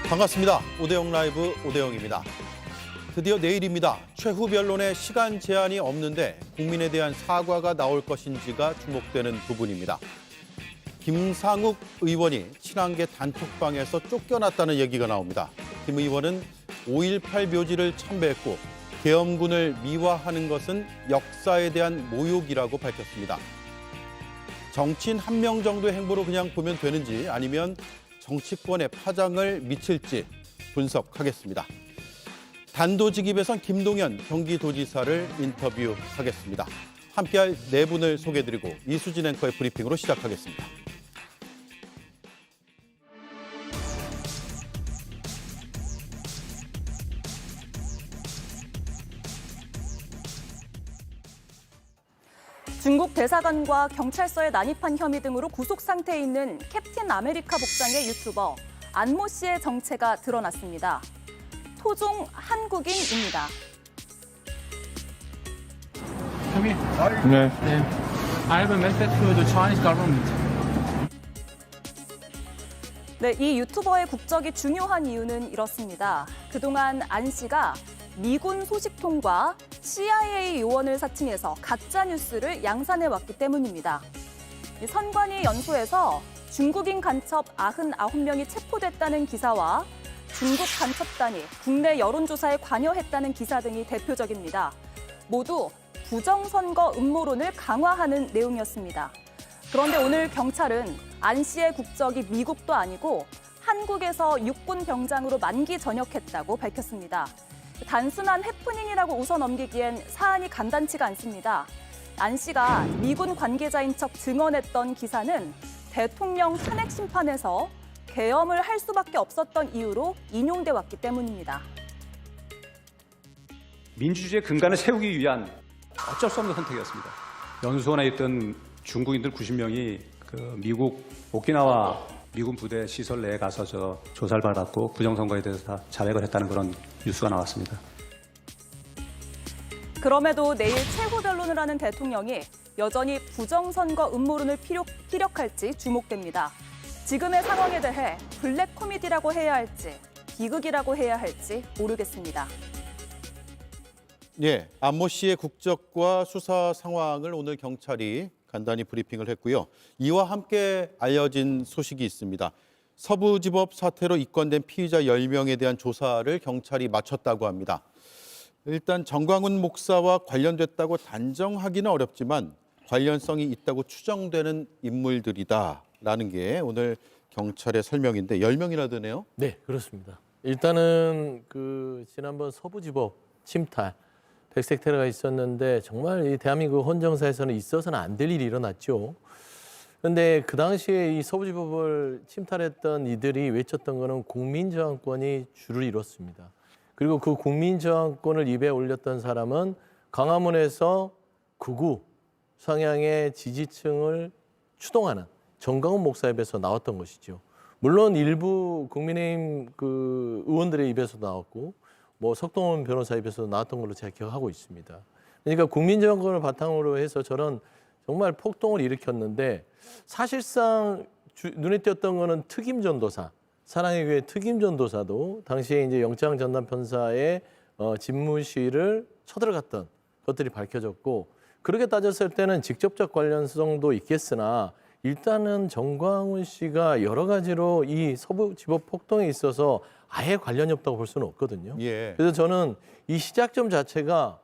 반갑습니다. 오대영 라이브 오대영입니다. 드디어 내일입니다. 최후 변론에 시간 제한이 없는데 국민에 대한 사과가 나올 것인지가 주목되는 부분입니다. 김상욱 의원이 친한계 단톡방에서 쫓겨났다는 얘기가 나옵니다. 김 의원은 5.18 묘지를 참배했고 계엄군을 미화하는 것은 역사에 대한 모욕이라고 밝혔습니다. 정치인 한 명 정도의 행보로 그냥 보면 되는지 아니면 정치권에 파장을 미칠지 분석하겠습니다. 단도직입에선 김동연 경기도지사를 인터뷰하겠습니다. 함께할 네 분을 소개해드리고 이수진 앵커의 브리핑으로 시작하겠습니다. 중국 대사관과 경찰서에 난입한 혐의 등으로 구속 상태에 있는 캡틴 아메리카 복장의 유튜버 안모 씨의 정체가 드러났습니다. 토종 한국인입니다. 네. I have a message to the Chinese government. 네, 이 유튜버의 국적이 중요한 이유는 이렇습니다. 그동안 안 씨가 미군 소식통과 CIA 요원을 사칭해서 가짜 뉴스를 양산해 왔기 때문입니다. 선관위 연수에서 중국인 간첩 99명이 체포됐다는 기사와 중국 간첩단이 국내 여론조사에 관여했다는 기사 등이 대표적입니다. 모두 부정선거 음모론을 강화하는 내용이었습니다. 그런데 오늘 경찰은 안 씨의 국적이 미국도 아니고 한국에서 육군 병장으로 만기 전역했다고 밝혔습니다. 단순한 해프닝이라고 웃어넘기기엔 사안이 간단치가 않습니다. 안 씨가 미군 관계자인 척 증언했던 기사는 대통령 탄핵 심판에서 계엄을 할 수밖에 없었던 이유로 인용돼 왔기 때문입니다. 민주주의의 근간을 세우기 위한 어쩔 수 없는 선택이었습니다. 연수원에 있던 중국인들 90명이 미국 오키나와 미군 부대 시설 내에 가서 조사를 받았고 부정선거에 대해서 다 자백을 했다는 그런 뉴스가 나왔습니다. 그럼에도 내일 최후 변론을 하는 대통령이 여전히 부정선거 음모론을 피력할지 주목됩니다. 지금의 상황에 대해 블랙 코미디라고 해야 할지 비극이라고 해야 할지 모르겠습니다. 예, 안모 씨의 국적과 수사 상황을 오늘 경찰이 간단히 브리핑을 했고요. 이와 함께 알려진 소식이 있습니다. 서부지법 사태로 입건된 피의자 10명에 대한 조사를 경찰이 마쳤다고 합니다. 일단 정광훈 목사와 관련됐다고 단정하기는 어렵지만 관련성이 있다고 추정되는 인물들이다라는 게 오늘 경찰의 설명인데 10명이나 되네요. 네, 그렇습니다. 일단은 지난번 서부지법 침탈 백색 테러가 있었는데 정말 이 대한민국 헌정사에서는 있어서는 안 될 일이 일어났죠. 그런데 그 당시에 이 서부지법을 침탈했던 이들이 외쳤던 거는 국민저항권이 주를 이뤘습니다. 그리고 그 국민저항권을 입에 올렸던 사람은 광화문에서 극우 성향의 지지층을 추동하는 정광훈 목사 입에서 나왔던 것이죠. 물론 일부 국민의힘 의원들의 입에서 나왔고 뭐 석동원 변호사 입에서 나왔던 걸로 제가 기억하고 있습니다. 그러니까 국민정권을 바탕으로 해서 저런 정말 폭동을 일으켰는데 사실상 눈에 띄었던 거는 특임 전도사, 사랑의 교회 특임 전도사도 당시에 이제 영장 전담 판사의 집무실을 쳐들어갔던 것들이 밝혀졌고 그렇게 따졌을 때는 직접적 관련성도 있겠으나 일단은 정광훈 씨가 여러 가지로 이 서부지법 폭동에 있어서 아예 관련이 없다고 볼 수는 없거든요. 예. 그래서 저는 이 시작점 자체가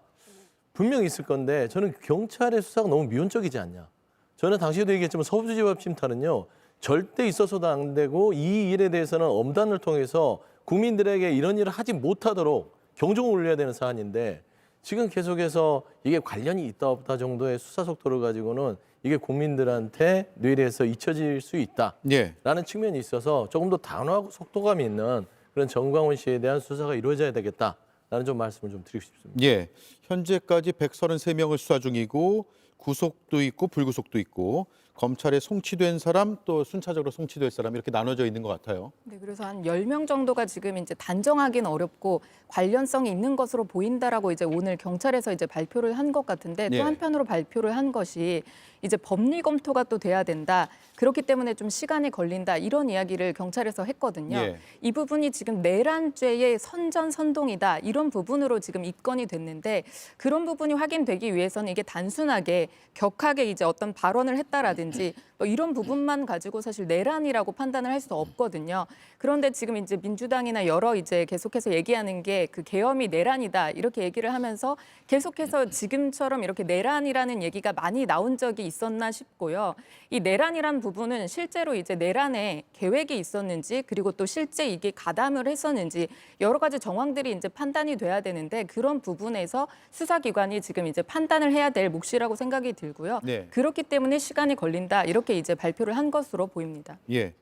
분명히 있을 건데 저는 경찰의 수사가 너무 미온적이지 않냐. 저는 당시에도 얘기했지만 서부지법 침탈은요. 절대 있어서도 안 되고 이 일에 대해서는 엄단을 통해서 국민들에게 이런 일을 하지 못하도록 경종을 울려야 되는 사안인데 지금 계속해서 이게 관련이 있다 없다 정도의 수사 속도를 가지고는 이게 국민들한테 뇌리에서 잊혀질 수 있다라는 측면이 있어서 조금 더 단호하고 속도감이 있는 그런 정광훈 씨에 대한 수사가 이루어져야 되겠다라는 좀 말씀을 좀 드리고 싶습니다. 예, 현재까지 133명을 수사 중이고 구속도 있고 불구속도 있고 검찰에 송치된 사람 또 순차적으로 송치될 사람 이렇게 나눠져 있는 것 같아요. 네, 그래서 한 10명 정도가 지금 이제 단정하기는 어렵고 관련성이 있는 것으로 보인다라고 이제 오늘 경찰에서 이제 발표를 한 것 같은데 예. 또 한편으로 발표를 한 것이 이제 법리 검토가 또 돼야 된다. 그렇기 때문에 좀 시간이 걸린다. 이런 이야기를 경찰에서 했거든요. 예. 이 부분이 지금 내란죄의 선전선동이다. 이런 부분으로 지금 입건이 됐는데 그런 부분이 확인되기 위해서는 이게 단순하게 격하게 이제 어떤 발언을 했다라든지 뭐 이런 부분만 가지고 사실 내란이라고 판단을 할 수 없거든요. 그런데 지금 이제 민주당이나 여러 이제 계속해서 얘기하는 게 그 계엄이 내란이다. 이렇게 얘기를 하면서 계속해서 지금처럼 이렇게 내란이라는 얘기가 많이 나온 적이 있었나 싶고요. 이 내란이란 부분은 실제로 이제 내란에 계획이 있었는지 그리고 또 실제 이게 가담을 했었는지 여러 가지 정황들이 이제 판단이 돼야 되는데 그런 부분에서 수사기관이 지금 이제 판단을 해야 될 몫이라고 생각이 들고요. 네. 그렇기 때문에 시간이 걸린다 이렇게 이제 발표를 한 것으로 보입니다. 예.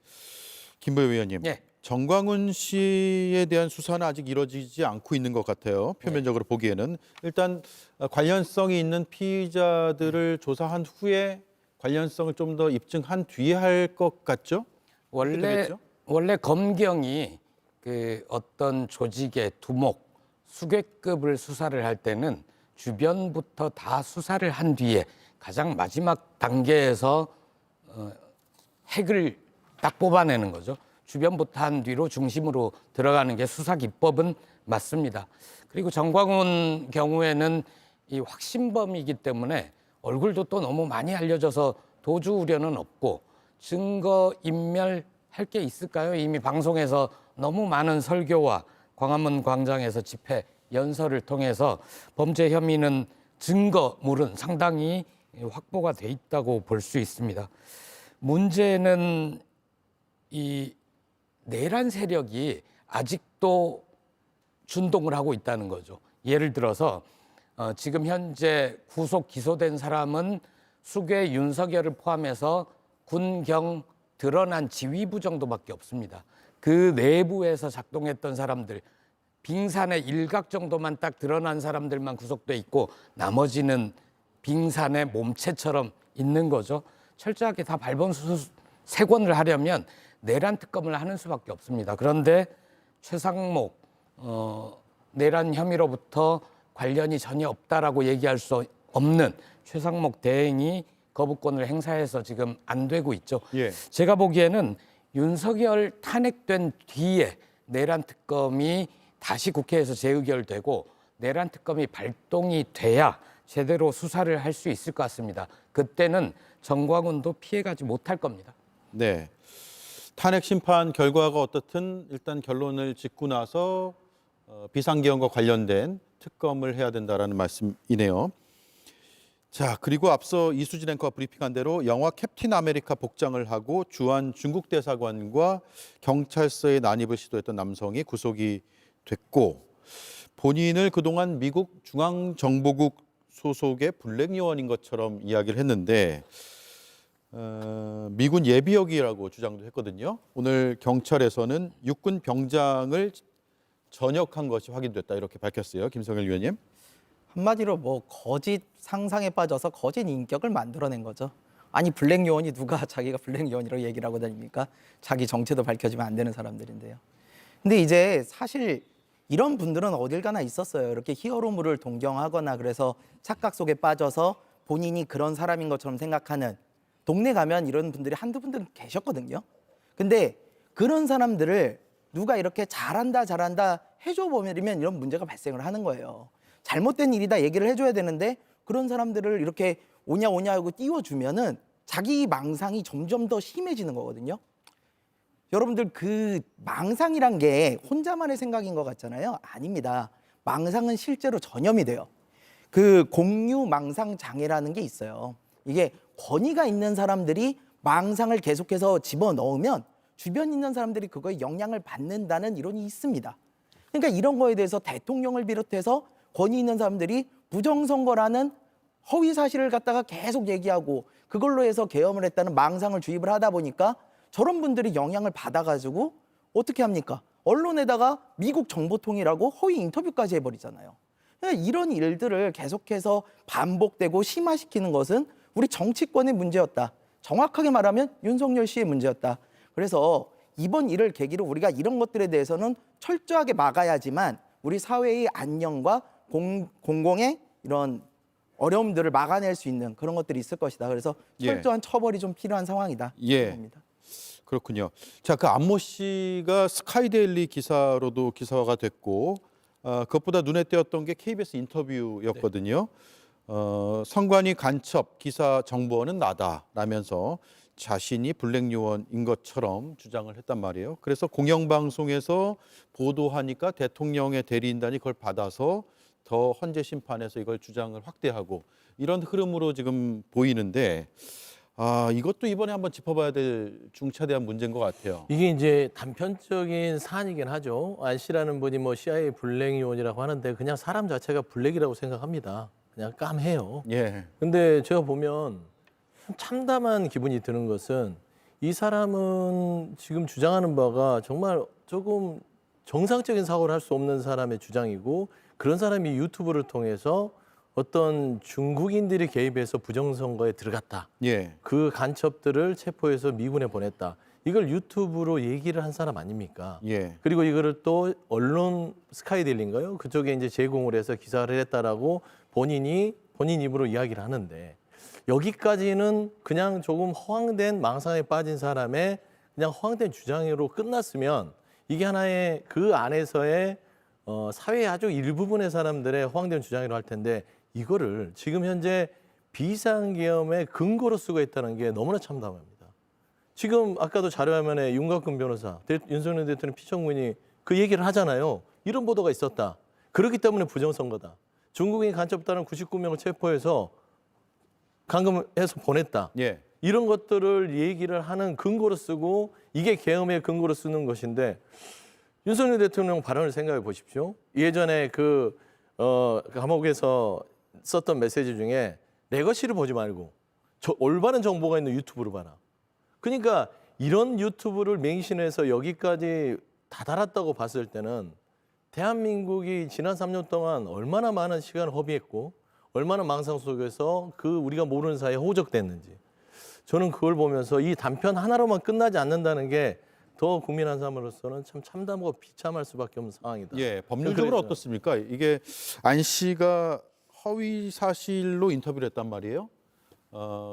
김보여 위원님. 예. 정광훈 씨에 대한 수사는 아직 이루어지지 않고 있는 것 같아요. 표면적으로 보기에는. 일단 관련성이 있는 피의자들을 조사한 후에 관련성을 좀 더 입증한 뒤에 할 것 같죠? 그렇게 되겠죠? 원래 검경이 그 어떤 조직의 두목, 수괴급을 수사를 할 때는 주변부터 다 수사를 한 뒤에 가장 마지막 단계에서 핵을 딱 뽑아내는 거죠. 주변부터 한 뒤로 중심으로 들어가는 게 수사 기법은 맞습니다. 그리고 정광훈 경우에는 이 확신범이기 때문에 얼굴도 또 너무 많이 알려져서 도주 우려는 없고 증거 인멸할 게 있을까요? 이미 방송에서 너무 많은 설교와 광화문 광장에서 집회 연설을 통해서 범죄 혐의는 증거물은 상당히 확보가 돼 있다고 볼 수 있습니다. 문제는 이 내란 세력이 아직도 준동을 하고 있다는 거죠. 예를 들어서 지금 현재 구속 기소된 사람은 수괴 윤석열을 포함해서 군경 드러난 지휘부 정도밖에 없습니다. 그 내부에서 작동했던 사람들, 빙산의 일각 정도만 딱 드러난 사람들만 구속돼 있고 나머지는 빙산의 몸체처럼 있는 거죠. 철저하게 다 발본색원을 하려면 내란 특검을 하는 수밖에 없습니다. 그런데 최상목 내란 혐의로부터 관련이 전혀 없다라고 얘기할 수 없는 최상목 대행이 거부권을 행사해서 지금 안 되고 있죠. 예. 제가 보기에는 윤석열 탄핵된 뒤에 내란 특검이 다시 국회에서 재의결되고 내란 특검이 발동이 돼야 제대로 수사를 할 수 있을 것 같습니다. 그때는 정광훈도 피해가지 못할 겁니다. 네. 탄핵 심판 결과가 어떻든 일단 결론을 짓고 나서 비상계엄과 관련된 특검을 해야 된다라는 말씀이네요. 자, 그리고 앞서 이수진 앵커가 브리핑한 대로 영화 캡틴 아메리카 복장을 하고 주한 중국 대사관과 경찰서에 난입을 시도했던 남성이 구속이 됐고 본인을 그동안 미국 중앙정보국 소속의 블랙 요원인 것처럼 이야기를 했는데 미군 예비역이라고 주장도 했거든요. 오늘 경찰에서는 육군 병장을 전역한 것이 확인됐다 이렇게 밝혔어요. 김성일 위원님. 한마디로 뭐 거짓 상상에 빠져서 거짓 인격을 만들어낸 거죠. 아니 블랙 요원이 누가 자기가 블랙 요원이라고 얘기를 하고 다닙니까? 자기 정체도 밝혀지면 안 되는 사람들인데요. 근데 이제 사실 이런 분들은 어딜 가나 있었어요. 이렇게 히어로물을 동경하거나 그래서 착각 속에 빠져서 본인이 그런 사람인 것처럼 생각하는 동네 가면 이런 분들이 한두 분들 계셨거든요. 근데 그런 사람들을 누가 이렇게 잘한다 해줘 보면 이런 문제가 발생을 하는 거예요. 잘못된 일이다 얘기를 해줘야 되는데 그런 사람들을 이렇게 오냐 하고 띄워주면은 자기 망상이 점점 더 심해지는 거거든요. 여러분들 그 망상이란 게 혼자만의 생각인 것 같잖아요. 아닙니다. 망상은 실제로 전염이 돼요. 그 공유 망상 장애라는 게 있어요. 이게 권위가 있는 사람들이 망상을 계속해서 집어넣으면 주변 있는 사람들이 그거에 영향을 받는다는 이론이 있습니다. 그러니까 이런 거에 대해서 대통령을 비롯해서 권위 있는 사람들이 부정선거라는 허위 사실을 갖다가 계속 얘기하고 그걸로 해서 계엄을 했다는 망상을 주입을 하다 보니까 저런 분들이 영향을 받아가지고 어떻게 합니까? 언론에다가 미국 정보통이라고 허위 인터뷰까지 해버리잖아요. 그러니까 이런 일들을 계속해서 반복되고 심화시키는 것은 우리 정치권의 문제였다. 정확하게 말하면 윤석열 씨의 문제였다. 그래서 이번 일을 계기로 우리가 이런 것들에 대해서는 철저하게 막아야지만 우리 사회의 안녕과 공공의 이런 어려움들을 막아낼 수 있는 그런 것들이 있을 것이다. 그래서 철저한 처벌이 좀 필요한 상황이다. 예. 봅니다. 그렇군요. 자, 그 안모 씨가 스카이데일리 기사로도 기사화가 됐고 그것보다 눈에 띄었던 게 KBS 인터뷰였거든요. 선관위 간첩 기사 정보원은 나다라면서 자신이 블랙 요원인 것처럼 주장을 했단 말이에요. 그래서 공영방송에서 보도하니까 대통령의 대리인단이 그걸 받아서 더 헌재 심판에서 이걸 주장을 확대하고 이런 흐름으로 지금 보이는데 이것도 이번에 한번 짚어봐야 될 중차대한 문제인 것 같아요. 이게 이제 단편적인 사안이긴 하죠. 안 씨라는 분이 뭐 CIA 블랙 요원이라고 하는데 그냥 사람 자체가 블랙이라고 생각합니다. 그냥 깜해요. 예. 근데 제가 보면 참담한 기분이 드는 것은 이 사람은 지금 주장하는 바가 정말 조금 정상적인 사고를 할 수 없는 사람의 주장이고 그런 사람이 유튜브를 통해서 어떤 중국인들이 개입해서 부정선거에 들어갔다. 예. 그 간첩들을 체포해서 미군에 보냈다. 이걸 유튜브로 얘기를 한 사람 아닙니까? 예. 그리고 이거를 또 언론 스카이데일리인가요? 그쪽에 이제 제공을 해서 기사를 했다라고 본인 입으로 이야기를 하는데 여기까지는 그냥 조금 허황된 망상에 빠진 사람의 그냥 허황된 주장으로 끝났으면 이게 하나의 그 안에서의 사회의 아주 일부분의 사람들의 허황된 주장이라고 할 텐데 이거를 지금 현재 비상계엄의 근거로 쓰고 있다는 게 너무나 참담합니다. 지금 아까도 자료화면에 윤곽근 변호사, 윤석열 대통령 피청문이 그 얘기를 하잖아요. 이런 보도가 있었다. 그렇기 때문에 부정선거다. 중국인 간첩단은 99명을 체포해서 감금해서 보냈다. 예. 이런 것들을 얘기를 하는 근거로 쓰고 이게 계엄의 근거로 쓰는 것인데 윤석열 대통령 발언을 생각해 보십시오. 예전에 그 감옥에서 썼던 메시지 중에 내 것이를 보지 말고 올바른 정보가 있는 유튜브를 봐라. 그러니까 이런 유튜브를 맹신해서 여기까지 다다랐다고 봤을 때는 대한민국이 지난 3년 동안 얼마나 많은 시간을 허비했고 얼마나 망상 속에서 그 우리가 모르는 사이에 호적됐는지 저는 그걸 보면서 이 단편 하나로만 끝나지 않는다는 게 더 국민 한 사람으로서는 참 참담하고 비참할 수밖에 없는 상황이다. 예, 법률적으로 그래서 어떻습니까? 이게 안 씨가 허위 사실로 인터뷰를 했단 말이에요.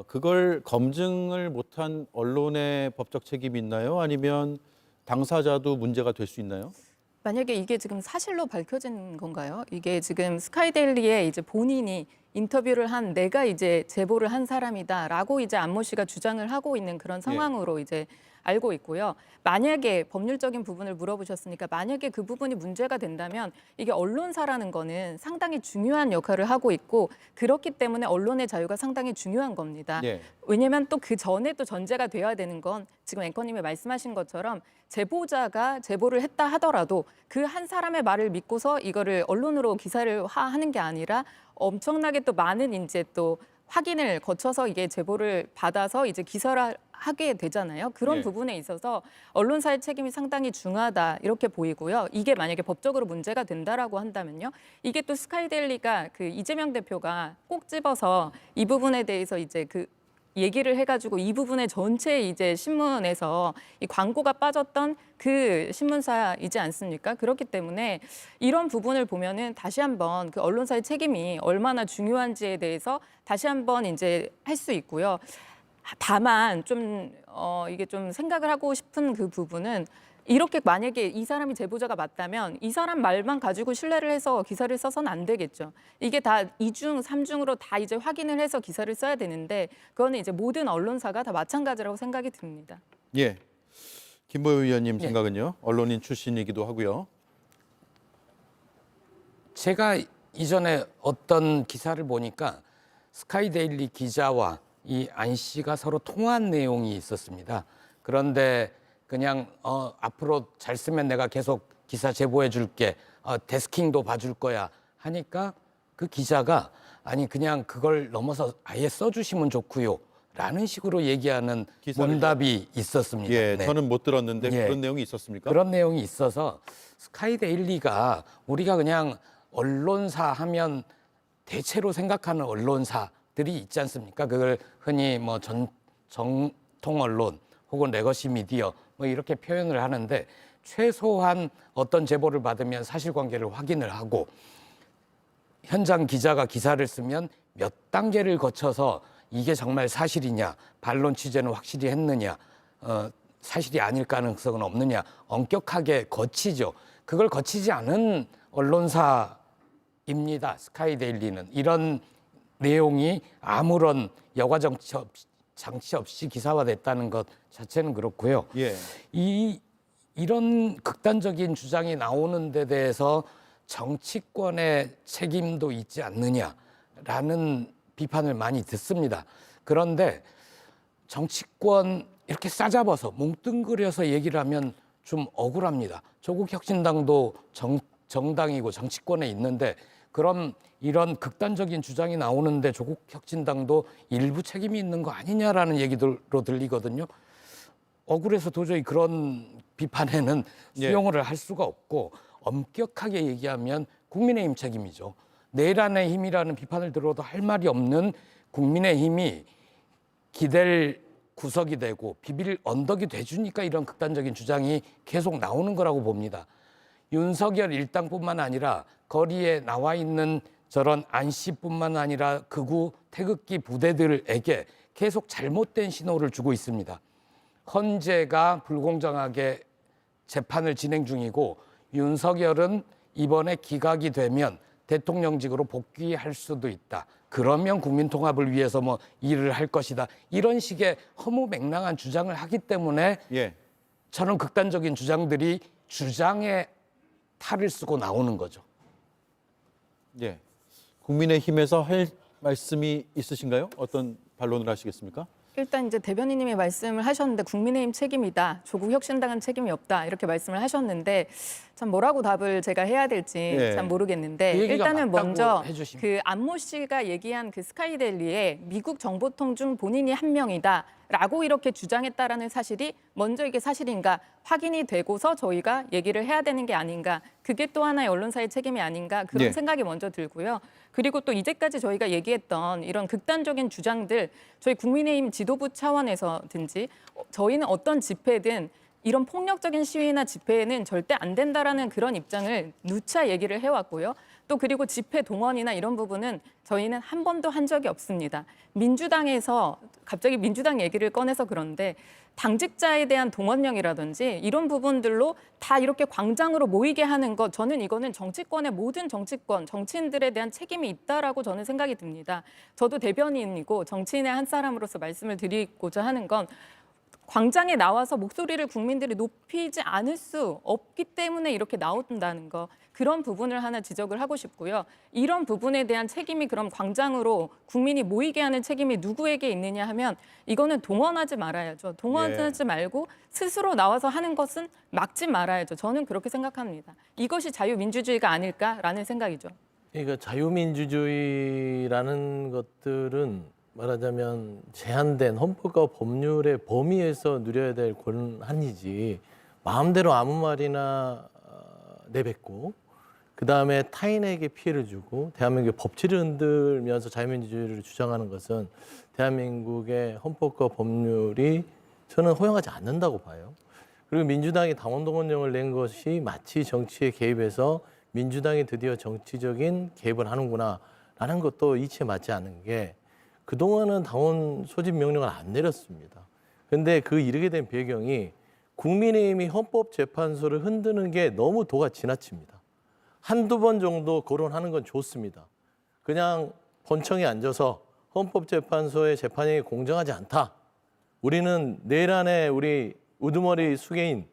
그걸 검증을 못한 언론의 법적 책임이 있나요? 아니면 당사자도 문제가 될 수 있나요? 만약에 이게 지금 사실로 밝혀진 건가요? 이게 지금 스카이데일리에 이제 본인이 인터뷰를 한 내가 이제 제보를 한 사람이다라고 이제 안모 씨가 주장을 하고 있는 그런 상황으로 이제 알고 있고요. 만약에 법률적인 부분을 물어보셨으니까 만약에 그 부분이 문제가 된다면 이게 언론사라는 거는 상당히 중요한 역할을 하고 있고 그렇기 때문에 언론의 자유가 상당히 중요한 겁니다. 예. 왜냐하면 또 그 전에 또 전제가 돼야 되는 건 지금 앵커님이 말씀하신 것처럼 제보자가 제보를 했다 하더라도 그 한 사람의 말을 믿고서 이거를 언론으로 기사를 하는 게 아니라 엄청나게 또 많은 이제 또 확인을 거쳐서 이게 제보를 받아서 이제 기사를 하게 되잖아요. 그런 예. 부분에 있어서 언론사의 책임이 상당히 중하다 이렇게 보이고요. 이게 만약에 법적으로 문제가 된다라고 한다면요. 이게 또 스카이데일리가 그 이재명 대표가 꼭 집어서 이 부분에 대해서 이제 그 얘기를 해가지고 이 부분의 전체 이제 신문에서 이 광고가 빠졌던 그 신문사이지 않습니까? 그렇기 때문에 이런 부분을 보면은 다시 한번 그 언론사의 책임이 얼마나 중요한지에 대해서 다시 한번 이제 할 수 있고요. 다만 좀 이게 좀 생각을 하고 싶은 그 부분은 이렇게 만약에 이 사람이 제보자가 맞다면 이 사람 말만 가지고 신뢰를 해서 기사를 써서는 안 되겠죠. 이게 다 2중, 3중으로 다 이제 확인을 해서 기사를 써야 되는데 그거는 이제 모든 언론사가 다 마찬가지라고 생각이 듭니다. 예. 김보효 의원님 예. 생각은요? 언론인 출신이기도 하고요. 제가 이전에 어떤 기사를 보니까 스카이데일리 기자와 이 안 씨가 서로 통화한 내용이 있었습니다. 그런데 그냥 앞으로 잘 쓰면 내가 계속 기사 제보해 줄게. 데스킹도 봐줄 거야 하니까 그 기자가 아니 그냥 그걸 넘어서 아예 써주시면 좋고요. 라는 식으로 얘기하는 기사를요? 문답이 있었습니다. 예, 네. 저는 못 들었는데 예. 그런 내용이 있었습니까? 그런 내용이 있어서 스카이데일리가 우리가 그냥 언론사 하면 대체로 생각하는 언론사들이 있지 않습니까? 그걸 흔히 뭐 정통 언론 혹은 레거시 미디어 뭐 이렇게 표현을 하는데 최소한 어떤 제보를 받으면 사실관계를 확인을 하고 현장 기자가 기사를 쓰면 몇 단계를 거쳐서 이게 정말 사실이냐, 반론 취재는 확실히 했느냐, 사실이 아닐 가능성은 없느냐 엄격하게 거치죠. 그걸 거치지 않은 언론사입니다. 스카이데일리는 이런 내용이 아무런 여과 장치 없이 기사화됐다는 것 자체는 그렇고요. 예. 이런 극단적인 주장이 나오는 데 대해서 정치권의 책임도 있지 않느냐라는 비판을 많이 듣습니다. 그런데 정치권 이렇게 싸잡아서 뭉뚱그려서 얘기를 하면 좀 억울합니다. 조국혁신당도 정당이고 정치권에 있는데 그럼 이런 극단적인 주장이 나오는데 조국혁신당도 일부 책임이 있는 거 아니냐라는 얘기로 들리거든요. 억울해서 도저히 그런 비판에는 수용을 할 수가 없고 엄격하게 얘기하면 국민의힘 책임이죠. 내란의 힘이라는 비판을 들어도 할 말이 없는 국민의힘이 기댈 구석이 되고 비빌 언덕이 돼주니까 이런 극단적인 주장이 계속 나오는 거라고 봅니다. 윤석열 일당뿐만 아니라 거리에 나와 있는 저런 안 씨뿐만 아니라 극우 태극기 부대들에게 계속 잘못된 신호를 주고 있습니다. 헌재가 불공정하게 재판을 진행 중이고 윤석열은 이번에 기각이 되면 대통령직으로 복귀할 수도 있다. 그러면 국민 통합을 위해서 뭐 일을 할 것이다. 이런 식의 허무맹랑한 주장을 하기 때문에 예. 저는 극단적인 주장들이 주장에 탈을 쓰고 나오는 거죠. 예. 국민의힘에서 할 말씀이 있으신가요? 어떤 반론을 하시겠습니까? 일단 이제 대변인님이 말씀을 하셨는데 국민의힘 책임이다, 조국 혁신당은 책임이 없다 이렇게 말씀을 하셨는데 참 뭐라고 답을 제가 해야 될지 예. 참 모르겠는데 그 얘기가 일단은 맞다고 먼저 해주시면. 그 안모 씨가 얘기한 그 스카이데일리에 미국 정보통 중 본인이 한 명이다라고 이렇게 주장했다라는 사실이 먼저 이게 사실인가 확인이 되고서 저희가 얘기를 해야 되는 게 아닌가, 그게 또 하나의 언론사의 책임이 아닌가 그런 네. 생각이 먼저 들고요. 그리고 또 이제까지 저희가 얘기했던 이런 극단적인 주장들 저희 국민의힘 지도부 차원에서든지 저희는 어떤 집회든 이런 폭력적인 시위나 집회에는 절대 안 된다라는 그런 입장을 누차 얘기를 해왔고요. 또 그리고 집회 동원이나 이런 부분은 저희는 한 번도 한 적이 없습니다. 민주당에서 갑자기 민주당 얘기를 꺼내서 그런데 당직자에 대한 동원령이라든지 이런 부분들로 다 이렇게 광장으로 모이게 하는 것, 저는 이거는 정치권의 모든 정치권, 정치인들에 대한 책임이 있다라고 저는 생각이 듭니다. 저도 대변인이고 정치인의 한 사람으로서 말씀을 드리고자 하는 건 광장에 나와서 목소리를 국민들이 높이지 않을 수 없기 때문에 이렇게 나온다는 거, 그런 부분을 하나 지적을 하고 싶고요. 이런 부분에 대한 책임이 그럼 광장으로 국민이 모이게 하는 책임이 누구에게 있느냐 하면 이거는 동원하지 말아야죠. 동원하지 말고 스스로 나와서 하는 것은 막지 말아야죠. 저는 그렇게 생각합니다. 이것이 자유민주주의가 아닐까라는 생각이죠. 그러니까 자유민주주의라는 것들은 말하자면 제한된 헌법과 법률의 범위에서 누려야 될 권한이지 마음대로 아무 말이나 내뱉고 그다음에 타인에게 피해를 주고 대한민국의 법치를 흔들면서 자유민주주의를 주장하는 것은 대한민국의 헌법과 법률이 저는 허용하지 않는다고 봐요. 그리고 민주당이 당원동원령을 낸 것이 마치 정치에 개입해서 민주당이 드디어 정치적인 개입을 하는구나라는 것도 이치에 맞지 않는 게 그동안은 당원 소집 명령을 안 내렸습니다. 그런데 그 이르게 된 배경이 국민의힘이 헌법재판소를 흔드는 게 너무 도가 지나칩니다. 한두 번 정도 거론하는 건 좋습니다. 그냥 본청에 앉아서 헌법재판소의 재판이 공정하지 않다. 우리는 내란의 우리 우두머리 수괴인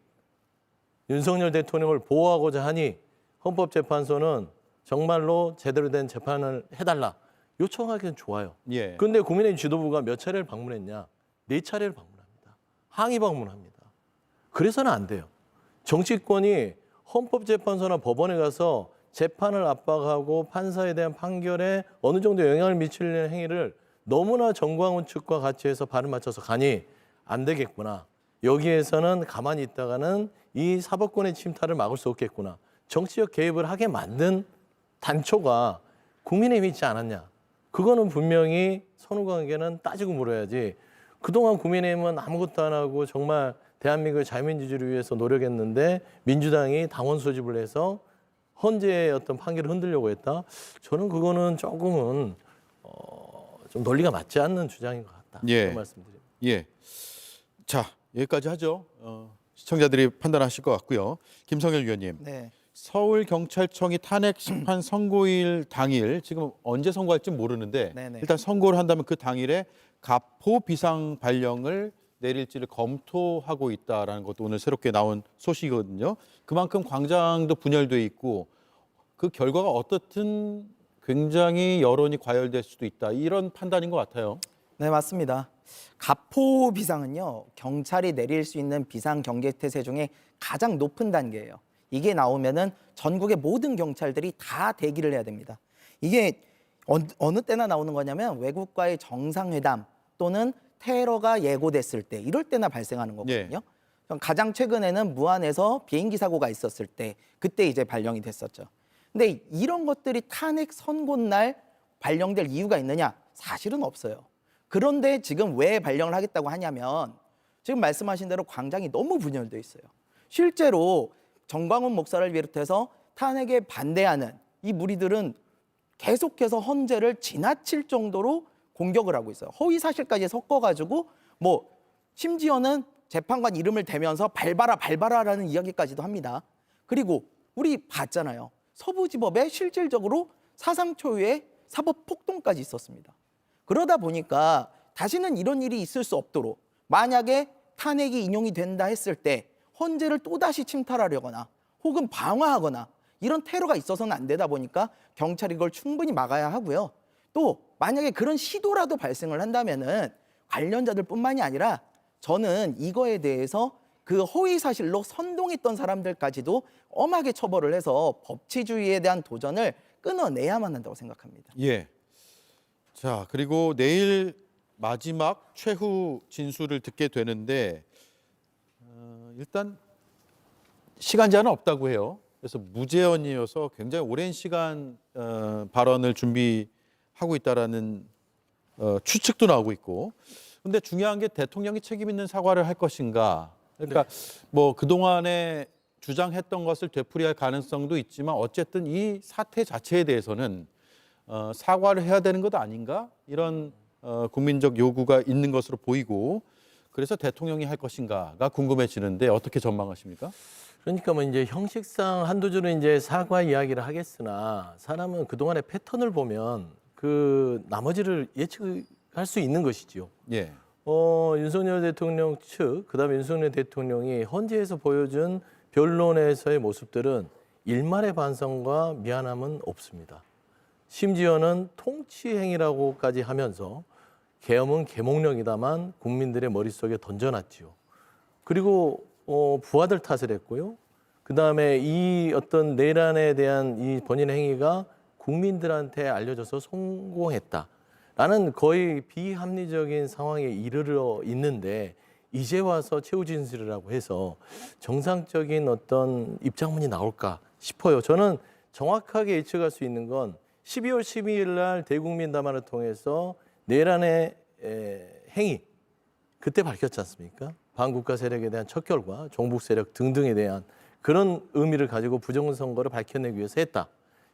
윤석열 대통령을 보호하고자 하니 헌법재판소는 정말로 제대로 된 재판을 해달라. 요청하기는 좋아요. 예. 그런데 국민의힘 지도부가 몇 차례를 방문했냐? 4차례를 방문합니다. 항의 방문합니다. 그래서는 안 돼요. 정치권이 헌법재판소나 법원에 가서 재판을 압박하고 판사에 대한 판결에 어느 정도 영향을 미치려는 행위를 너무나 정광훈 측과 같이 해서 발을 맞춰서 가니 안 되겠구나. 여기에서는 가만히 있다가는 이 사법권의 침탈을 막을 수 없겠구나. 정치적 개입을 하게 만든 단초가 국민의힘이 있지 않았냐. 그거는 분명히 선후관계는 따지고 물어야지 그동안 국민의힘은 아무것도 안 하고 정말 대한민국의 자유민주주의를 위해서 노력했는데 민주당이 당원 소집을 해서 헌재의 어떤 판결을 흔들려고 했다. 저는 그거는 조금은 좀 논리가 맞지 않는 주장인 것 같다. 예. 그런 말씀드립니다. 예. 자, 여기까지 하죠. 시청자들이 판단하실 것 같고요. 김성열 위원님. 네. 서울경찰청이 탄핵 심판 선고일 당일 지금 언제 선고할지 모르는데 네네. 일단 선고를 한다면 그 당일에 가포 비상 발령을 내릴지를 검토하고 있다라는 것도 오늘 새롭게 나온 소식이거든요. 그만큼 광장도 분열돼 있고 그 결과가 어떻든 굉장히 여론이 과열될 수도 있다. 이런 판단인 것 같아요. 네, 맞습니다. 가포 비상은요, 경찰이 내릴 수 있는 비상 경계 태세 중에 가장 높은 단계예요. 이게 나오면은 전국의 모든 경찰들이 다 대기를 해야 됩니다. 이게 어느 때나 나오는 거냐면 외국과의 정상회담 또는 테러가 예고됐을 때 이럴 때나 발생하는 거거든요. 가장 최근에는 무안에서 비행기 사고가 있었을 때 그때 이제 발령이 됐었죠. 근데 이런 것들이 탄핵 선고 날 발령될 이유가 있느냐? 사실은 없어요. 그런데 지금 왜 발령을 하겠다고 하냐면 지금 말씀하신 대로 광장이 너무 분열돼 있어요. 실제로 정광훈 목사를 비롯해서 탄핵에 반대하는 이 무리들은 계속해서 헌재를 지나칠 정도로 공격을 하고 있어요. 허위 사실까지 섞어가지고 뭐 심지어는 재판관 이름을 대면서 밟아라라는 이야기까지도 합니다. 그리고 우리 봤잖아요. 서부지법에 실질적으로 사상 초유의 사법 폭동까지 있었습니다. 그러다 보니까 다시는 이런 일이 있을 수 없도록 만약에 탄핵이 인용이 된다 했을 때 헌재를 또다시 침탈하려거나 혹은 방어하거나 이런 테러가 있어서는 안 되다 보니까 경찰이 이걸 충분히 막아야 하고요. 또 만약에 그런 시도라도 발생을 한다면은 관련자들뿐만이 아니라 저는 이거에 대해서 그 허위 사실로 선동했던 사람들까지도 엄하게 처벌을 해서 법치주의에 대한 도전을 끊어내야만 한다고 생각합니다. 예. 자, 그리고 내일 마지막 최후 진술을 듣게 되는데 일단 시간 제한은 없다고 해요. 그래서 무제한이어서 굉장히 오랜 시간 발언을 준비하고 있다라는 추측도 나오고 있고. 근데 중요한 게 대통령이 책임 있는 사과를 할 것인가. 그러니까 뭐 그동안에 주장했던 것을 되풀이할 가능성도 있지만 어쨌든 이 사태 자체에 대해서는 사과를 해야 되는 것 아닌가? 이런 국민적 요구가 있는 것으로 보이고 그래서 대통령이 할 것인가가 궁금해지는데 어떻게 전망하십니까? 그러니까 뭐 이제 형식상 한두 줄은 이제 사과 이야기를 하겠으나 사람은 그동안의 패턴을 보면 그 나머지를 예측할 수 있는 것이지요. 예. 윤석열 대통령 측, 그다음에 윤석열 대통령이 헌재에서 보여준 변론에서의 모습들은 일말의 반성과 미안함은 없습니다. 심지어는 통치 행위라고까지 하면서 계엄은 계몽령이다만 국민들의 머릿속에 던져놨지요. 그리고 부하들 탓을 했고요. 그다음에 이 어떤 내란에 대한 이 본인의 행위가 국민들한테 알려져서 성공했다라는 거의 비합리적인 상황에 이르러 있는데 이제 와서 최후 진술이라고 해서 정상적인 어떤 입장문이 나올까 싶어요. 저는 정확하게 예측할 수 있는 건 12월 12일 날 대국민 담화를 통해서 내란의 행위 그때 밝혔지 않습니까? 반국가 세력에 대한 척결과 종북 세력 등등에 대한 그런 의미를 가지고 부정선거를 밝혀내기 위해서 했다.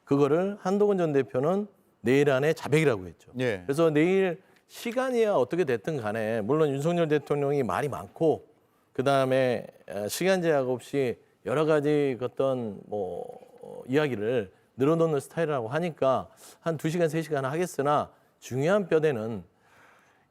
그거를 한동훈 전 대표는 내란의 자백이라고 했죠. 예. 그래서 내일 시간이야 어떻게 됐든 간에 물론 윤석열 대통령이 말이 많고 그다음에 시간 제약 없이 여러 가지 어떤 이야기를 늘어놓는 스타일이라고 하니까 한 2시간, 3시간 하겠으나 중요한 뼈대는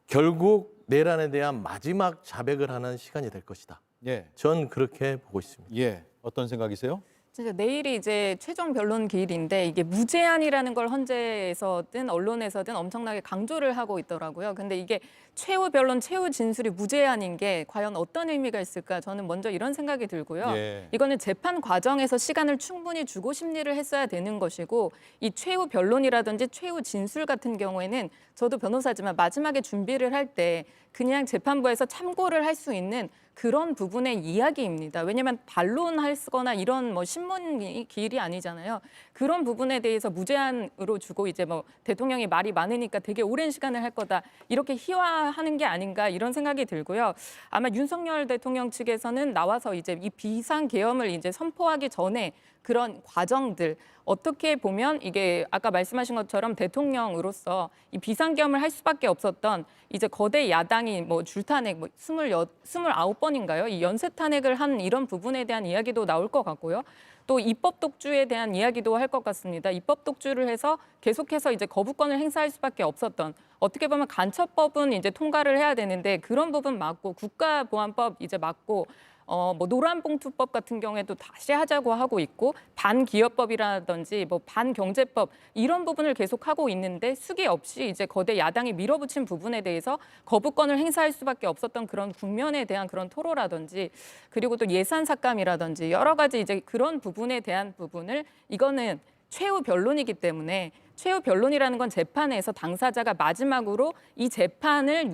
결국 내란에 대한 마지막 자백을 하는 시간이 될 것이다. 예. 전 그렇게 보고 있습니다. 예. 어떤 생각이세요? 진짜 내일이 이제 최종 변론 기일인데 이게 무제한이라는 걸 헌재에서든 언론에서든 엄청나게 강조를 하고 있더라고요. 근데 이게 최후 변론, 최후 진술이 무제한인 게 과연 어떤 의미가 있을까? 저는 먼저 이런 생각이 들고요. 예. 이거는 재판 과정에서 시간을 충분히 주고 심리를 했어야 되는 것이고 이 최후 변론이라든지 최후 진술 같은 경우에는 저도 변호사지만 마지막에 준비를 할 때 그냥 재판부에서 참고를 할 수 있는 그런 부분의 이야기입니다. 왜냐하면 반론할 거나 이런 뭐 신문 기일이 아니잖아요. 그런 부분에 대해서 무제한으로 주고 이제 뭐 대통령이 말이 많으니까 되게 오랜 시간을 할 거다 이렇게 희화하는 게 아닌가 이런 생각이 들고요. 아마 윤석열 대통령 측에서는 나와서 이제 이 비상 계엄을 이제 선포하기 전에 그런 과정들 어떻게 보면 이게 아까 말씀하신 것처럼 대통령으로서 이 비상계엄을 할 수밖에 없었던 이제 거대 야당이 뭐 줄탄핵 뭐 29번인가요? 이 연쇄 탄핵을 한 이런 부분에 대한 이야기도 나올 것 같고요. 또 입법 독주에 대한 이야기도 할 것 같습니다. 입법 독주를 해서 계속해서 이제 거부권을 행사할 수밖에 없었던 어떻게 보면 간첩법은 이제 통과를 해야 되는데 그런 부분 막고 국가보안법 이제 막고 뭐 노란봉투법 같은 경우에도 다시 하자고 하고 있고 반기업법이라든지 뭐 반경제법 이런 부분을 계속 하고 있는데 수기 없이 이제 거대 야당이 밀어붙인 부분에 대해서 거부권을 행사할 수밖에 없었던 그런 국면에 대한 그런 토로라든지 그리고 또 예산 삭감이라든지 여러 가지 이제 그런 부분에 대한 부분을 이거는 최후 변론이기 때문에 최후 변론이라는 건 재판에서 당사자가 마지막으로 이 재판을